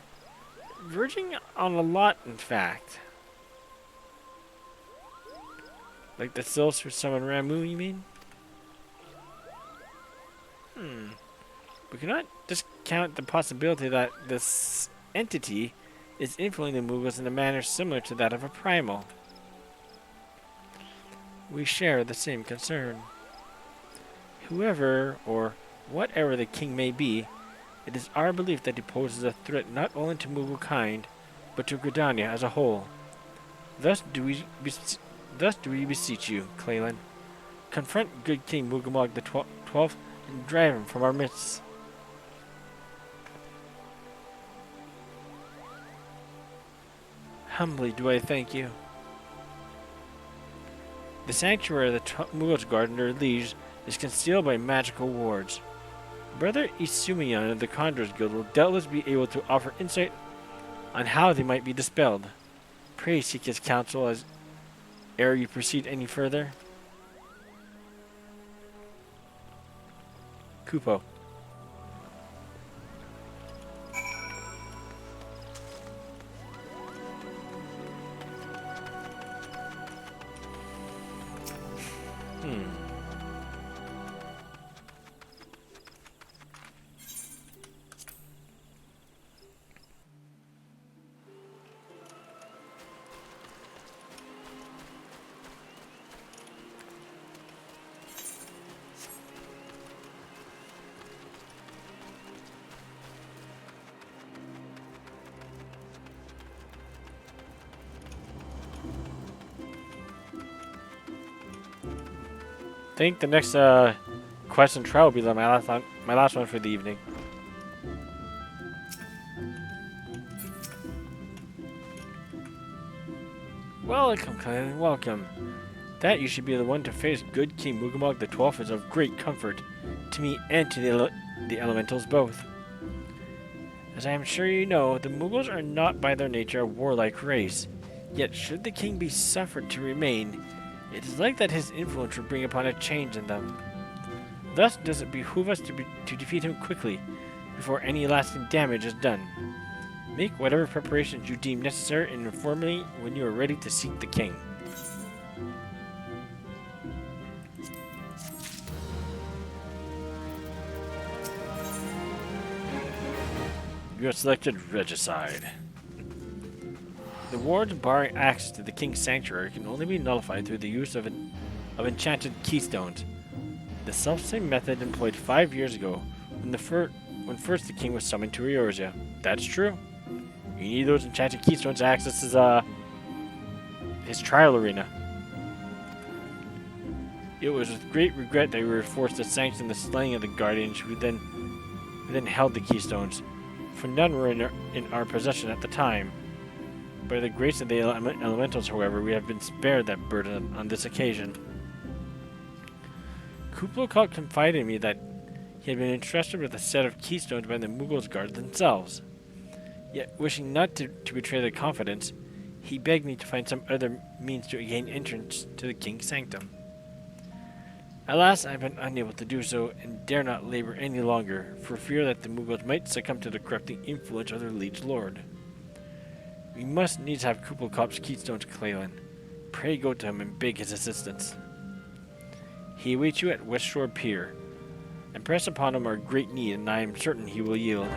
Speaker 1: Verging on a lot, in fact. Like the Sils who summoned Ramu, you mean? We cannot discount the possibility that this entity is influencing the Mughals in a manner similar to that of a primal. We share the same concern. Whoever, or whatever the king may be, it is our belief that he poses a threat not only to Mughal kind, but to Gridania as a whole. Thus do we beseech you, Clalin. Confront good King Mughal the 12th and drive him from our midst. Humbly do I thank you. The sanctuary of the Mughals guard under Liege is concealed by magical wards. Brother Isumiyan of the Condors Guild will doubtless be able to offer insight on how they might be dispelled. Pray seek his counsel as ere you proceed any further. Kupo. I think the next quest and trial will be my last one for the evening. Welcome, Clalin, welcome. That you should be the one to face good King Mugamog the 12th is of great comfort to me and to the elementals both. As I am sure you know, the Mughals are not by their nature a warlike race. Yet should the king be suffered to remain, it is like that his influence will bring upon a change in them. Thus does it behoove us to defeat him quickly, before any lasting damage is done. Make whatever preparations you deem necessary and inform me when you are ready to seek the king. You have selected Regicide. The wards barring access to the king's sanctuary can only be nullified through the use of enchanted keystones. The selfsame method employed 5 years ago when first the king was summoned to Eorzea. That's true. You need those enchanted keystones to access his trial arena. It was with great regret that we were forced to sanction the slaying of the guardians who then held the keystones, for none were in our possession at the time. By the grace of the elementals, however, we have been spared that burden on this occasion. Kupo confided in me that he had been entrusted with a set of keystones by the Mughals guards themselves. Yet, wishing not to betray their confidence, he begged me to find some other means to gain entrance to the king's sanctum. Alas, I have been unable to do so, and dare not labor any longer, for fear that the Mughals might succumb to the corrupting influence of their liege lord. We must needs have Kupelkop's keystones, Clalin. Pray go to him and beg his assistance. He awaits you at West Shore Pier. Impress upon him our great need, and I am certain he will yield.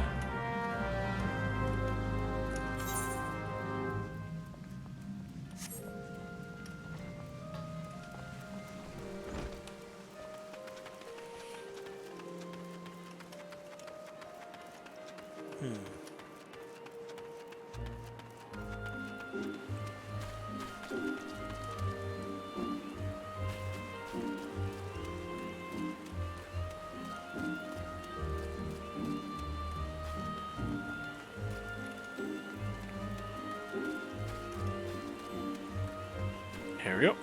Speaker 1: Here we go.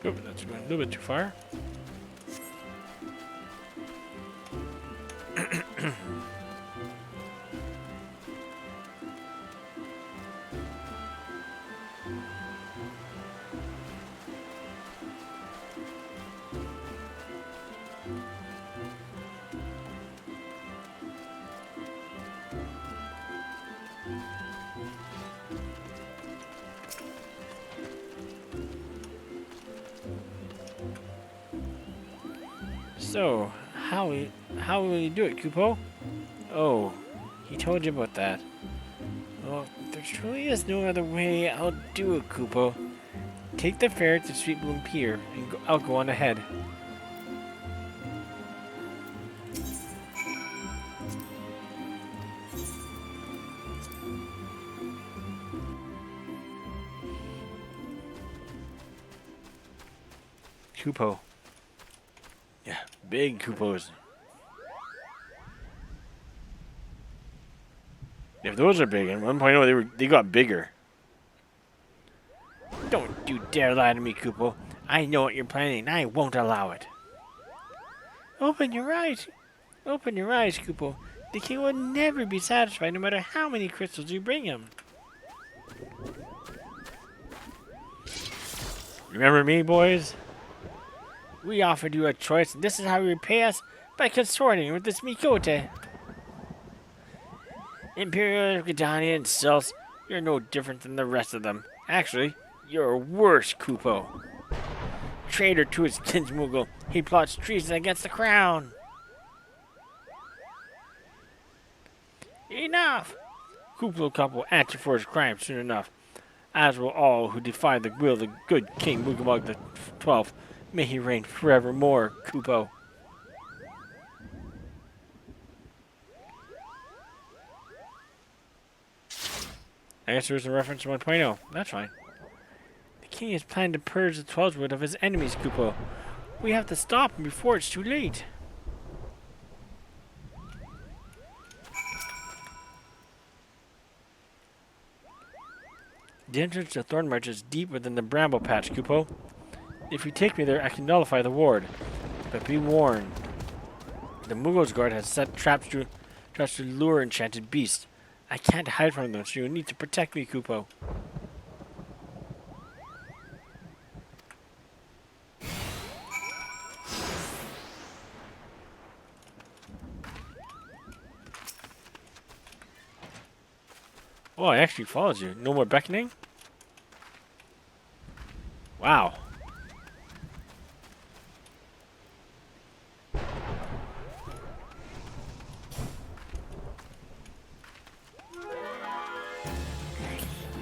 Speaker 1: Oh, that's going a little bit too far. So, how will you do it, Kupo? Oh, he told you about that. Well, there truly is no other way I'll do it, Kupo. Take the ferry to Sweet Bloom Pier, and I'll go on ahead. Kupo. Yeah, big Kupos. If those are big, in 1.0 they got bigger. Don't you dare lie to me, Kupo. I know what you're planning, and I won't allow it. Open your eyes. Open your eyes, Kupo. The king will never be satisfied no matter how many crystals you bring him. Remember me, boys? We offered you a choice, and this is how you repay us? By consorting with this Mikote. Imperial, Gadania, and Sils, you're no different than the rest of them. Actually, you're worse, Kupo. Traitor to his kinsmuggle, he plots treason against the crown. Enough! Kupo Cup will answer for his crimes soon enough, as will all who defy the will of the good King Mugamog the 12th. May he reign forevermore, Kupo. I guess there was a reference to 1.0. That's fine. The king has planned to purge the 12wood of his enemies, Kupo. We have to stop him before it's too late. The entrance to Thornmarch is deep within the bramble patch, Kupo. If you take me there, I can nullify the ward. But be warned. The Muggles Guard has set traps to lure enchanted beasts. I can't hide from them, so you'll need to protect me, Kupo. Oh, I actually followed you. No more beckoning? Wow.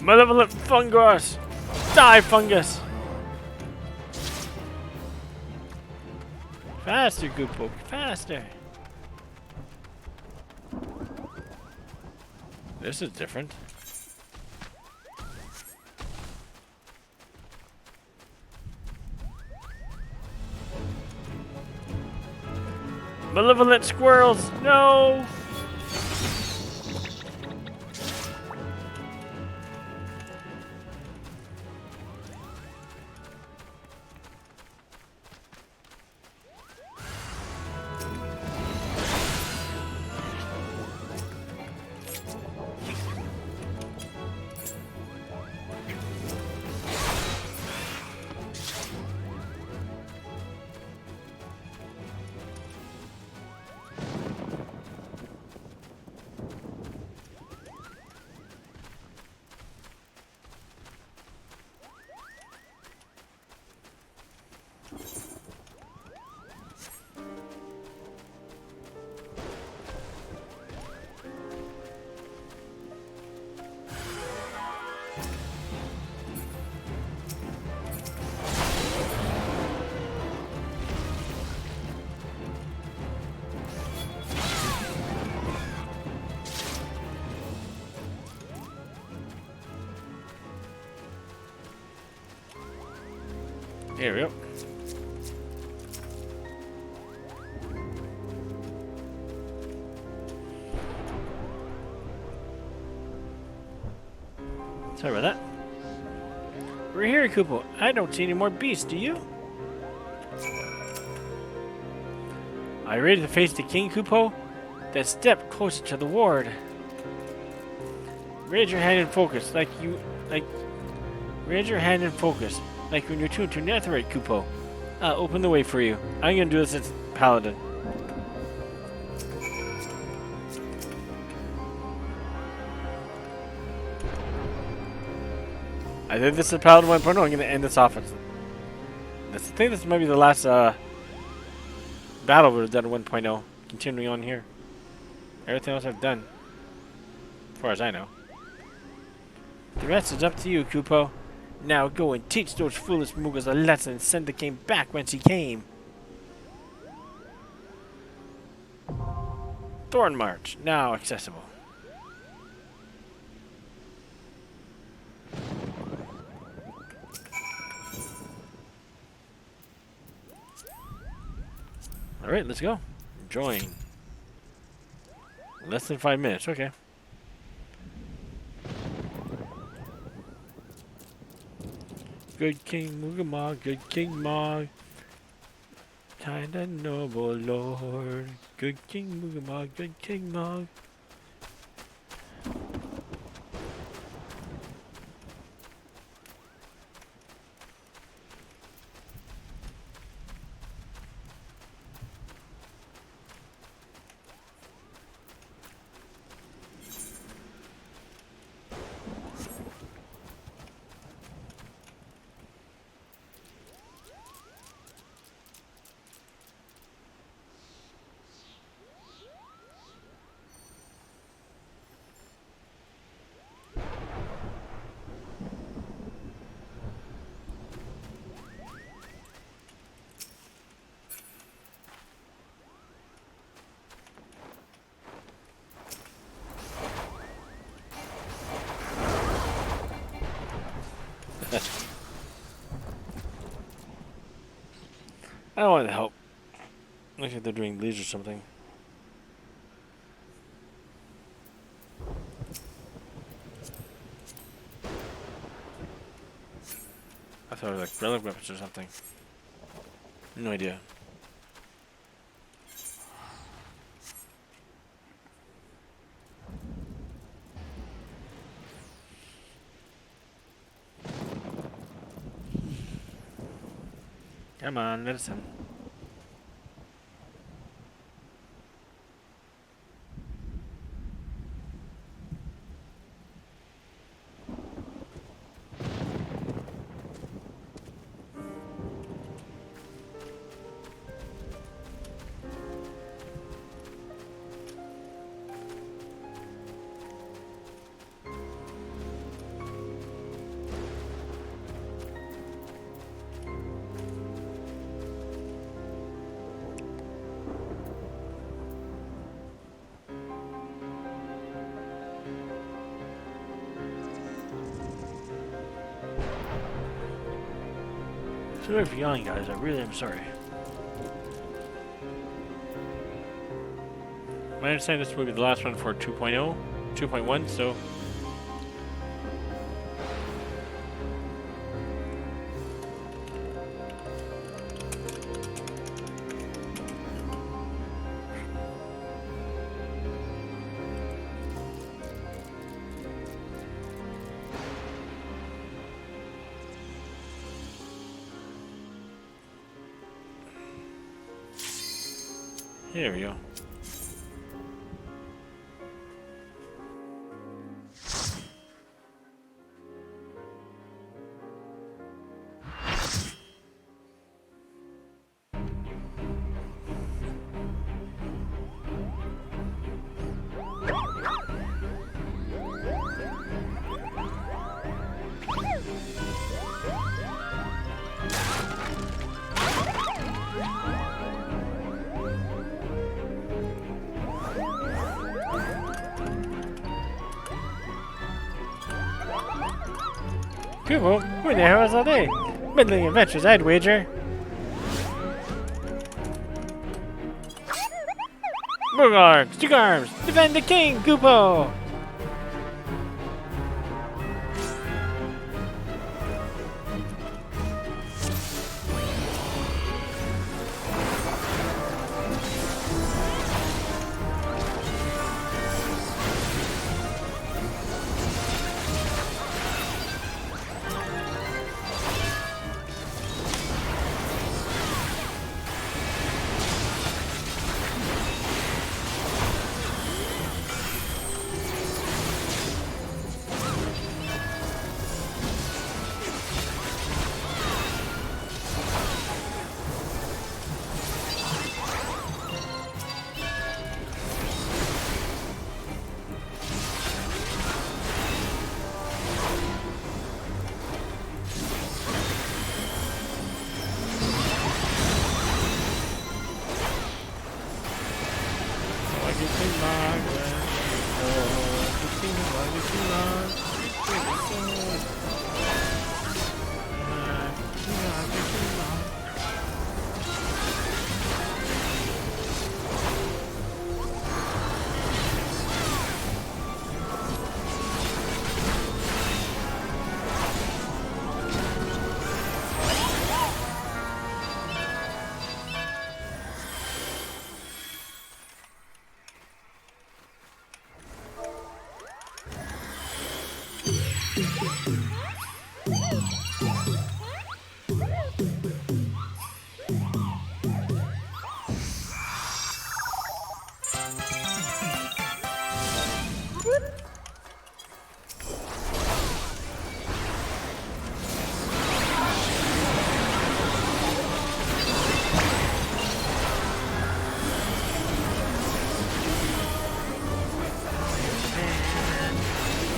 Speaker 1: Malevolent fungus! Die, fungus! Faster, Kupo, faster! This is different. Malevolent squirrels! No! Here we go. Sorry about that. We're here, Kupo. I don't see any more beasts, do you? Are you ready to face the king, Kupo? Then step closer to the ward. Raise your hand and focus, raise your hand and focus, like when you're tuned to Netherite, Kupo. I'll open the way for you. I'm gonna do this as Paladin. I did this as Paladin 1.0. I'm gonna end this off. I think this might be the last battle would have done 1.0. Continuing on here. Everything else I've done. As far as I know. The rest is up to you, Kupo. Now go and teach those foolish Mughals a lesson and send the king back whence he came. Thorn March, now accessible. Alright, let's go. Join. Less than 5 minutes, okay. Good King Mugamog, good King Mog. Kind and noble lord. Good King Mugamog, good King Mog. I don't want to help. Looks like they're doing bleeds or something. I thought it was like relic weapons or something. No idea. Come on, let us in. Sorry for yelling, guys. I really am sorry. I understand this will be the last one for 2.0, 2.1, so... Here we go. Kupo, where the hell is all day? Middling adventures, I'd wager. Murgards, stick arms, defend the king, Kupo!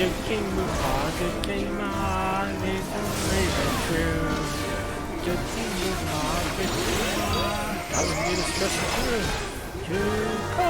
Speaker 1: Good King Mukmog, good King Mog, is amazing true. Good King Mukmog, good King Mog. I was need a special crew. Kupo!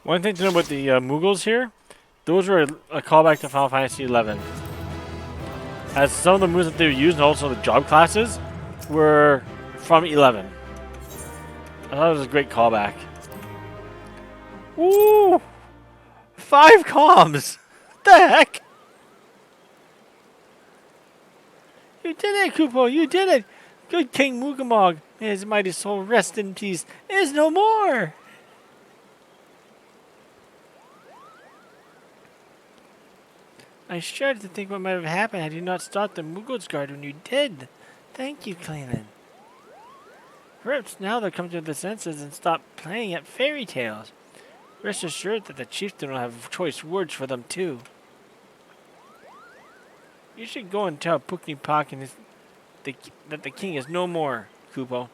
Speaker 1: One thing to know about the Mughals here, those were a callback to Final Fantasy XI. As some of the moves that they were used and also the job classes were from 11. I thought it was a great callback. Woo! 5 comms! What the heck? You did it, Kupo! You did it! Good King Mugamog, may his mighty soul rest in peace, is no more! I shudder to think what might have happened had you not stopped the Mughals guard when you did. Thank you, Clalin. Perhaps now they'll come to their senses and stop playing at fairy tales. Rest assured that the chieftain will have choice words for them too. You should go and tell Pukni-Pak and that the king is no more, Kupo.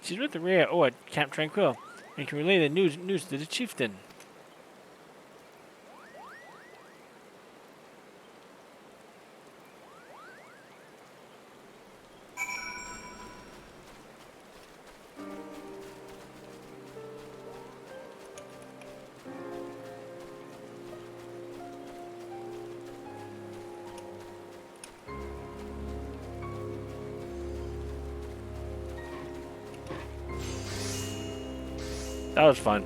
Speaker 1: She's with the Rhea at Camp Tranquil and can relay the news to the chieftain. That was fun.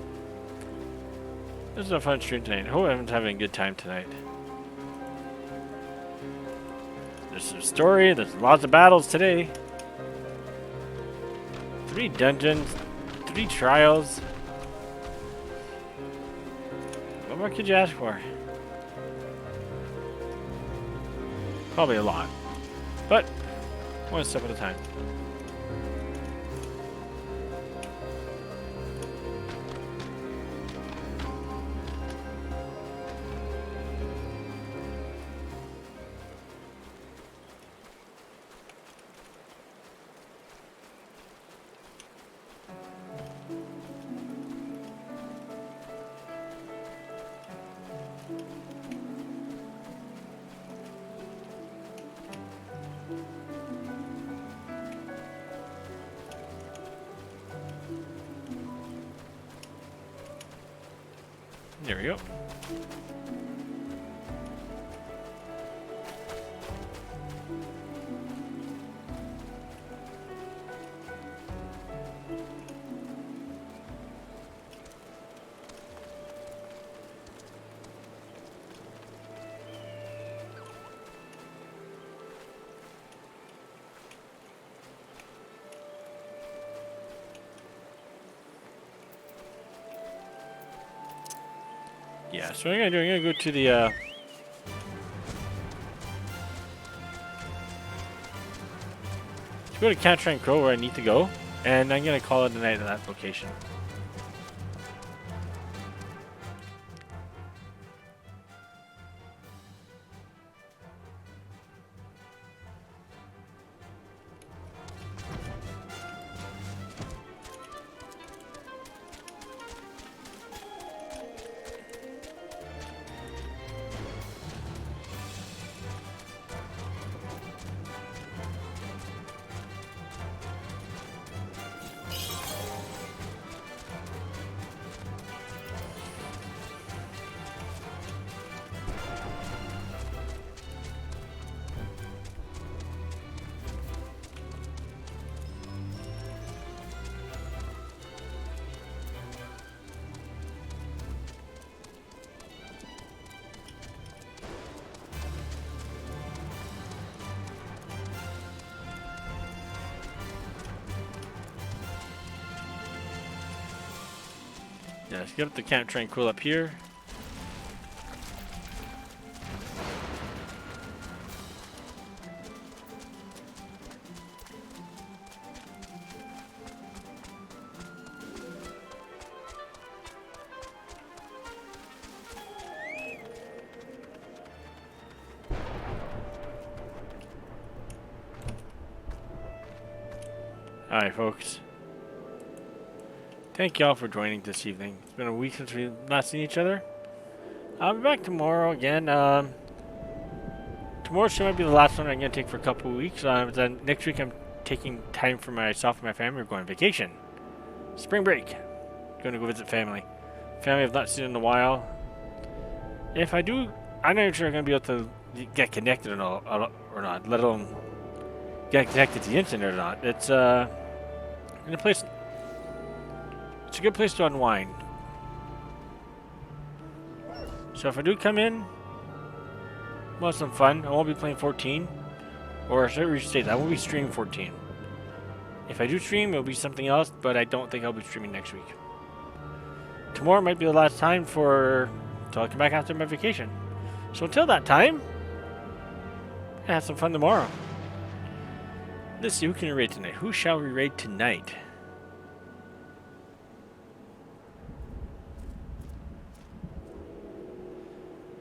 Speaker 1: This is a fun stream tonight. I hope everyone's having a good time tonight. There's some story, there's lots of battles today. 3 dungeons, 3 trials. What more could you ask for? Probably a lot. But, one step at a time. There we go. Yeah, so what I'm gonna go to the go to Catcher and Crow where I need to go, and I'm gonna call it a night at that location. Yeah, let's get up the Camp Tranquil up here. Alright, folks. Thank y'all for joining this evening. It's been a week since we last seen each other. I'll be back tomorrow again. Tomorrow's show might be the last one I'm going to take for a couple of weeks. Then next week I'm taking time for myself and my family. We're going on vacation. Spring break. Going to go visit family. Family I've not seen in a while. If I do, I'm not even sure I'm going to be able to get connected or not, let alone get connected to the internet or not. It's in a place. It's a good place to unwind. So if I do come in, we'll have some fun. I won't be playing 14, or should I restate that? I won't be streaming 14. If I do stream, it'll be something else, but I don't think I'll be streaming next week. Tomorrow might be the last time until I come back after my vacation. So until that time, have some fun tomorrow. Let's see, who can we raid tonight? Who shall we raid tonight?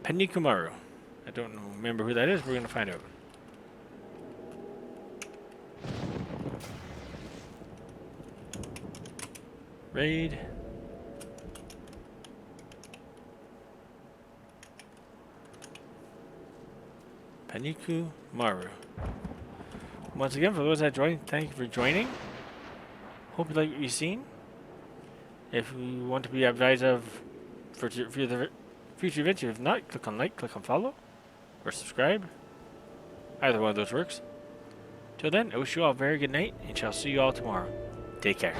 Speaker 1: Penikumaru. I don't remember who that is. We're going to find out. Raid. Penikumaru. Once again, for those that joined, thank you for joining. Hope you like what you've seen. If you want to be advised of for the future events, if not, click on like, click on follow, or subscribe. Either one of those works. Till then, I wish you all a very good night, and shall see you all tomorrow. Take care.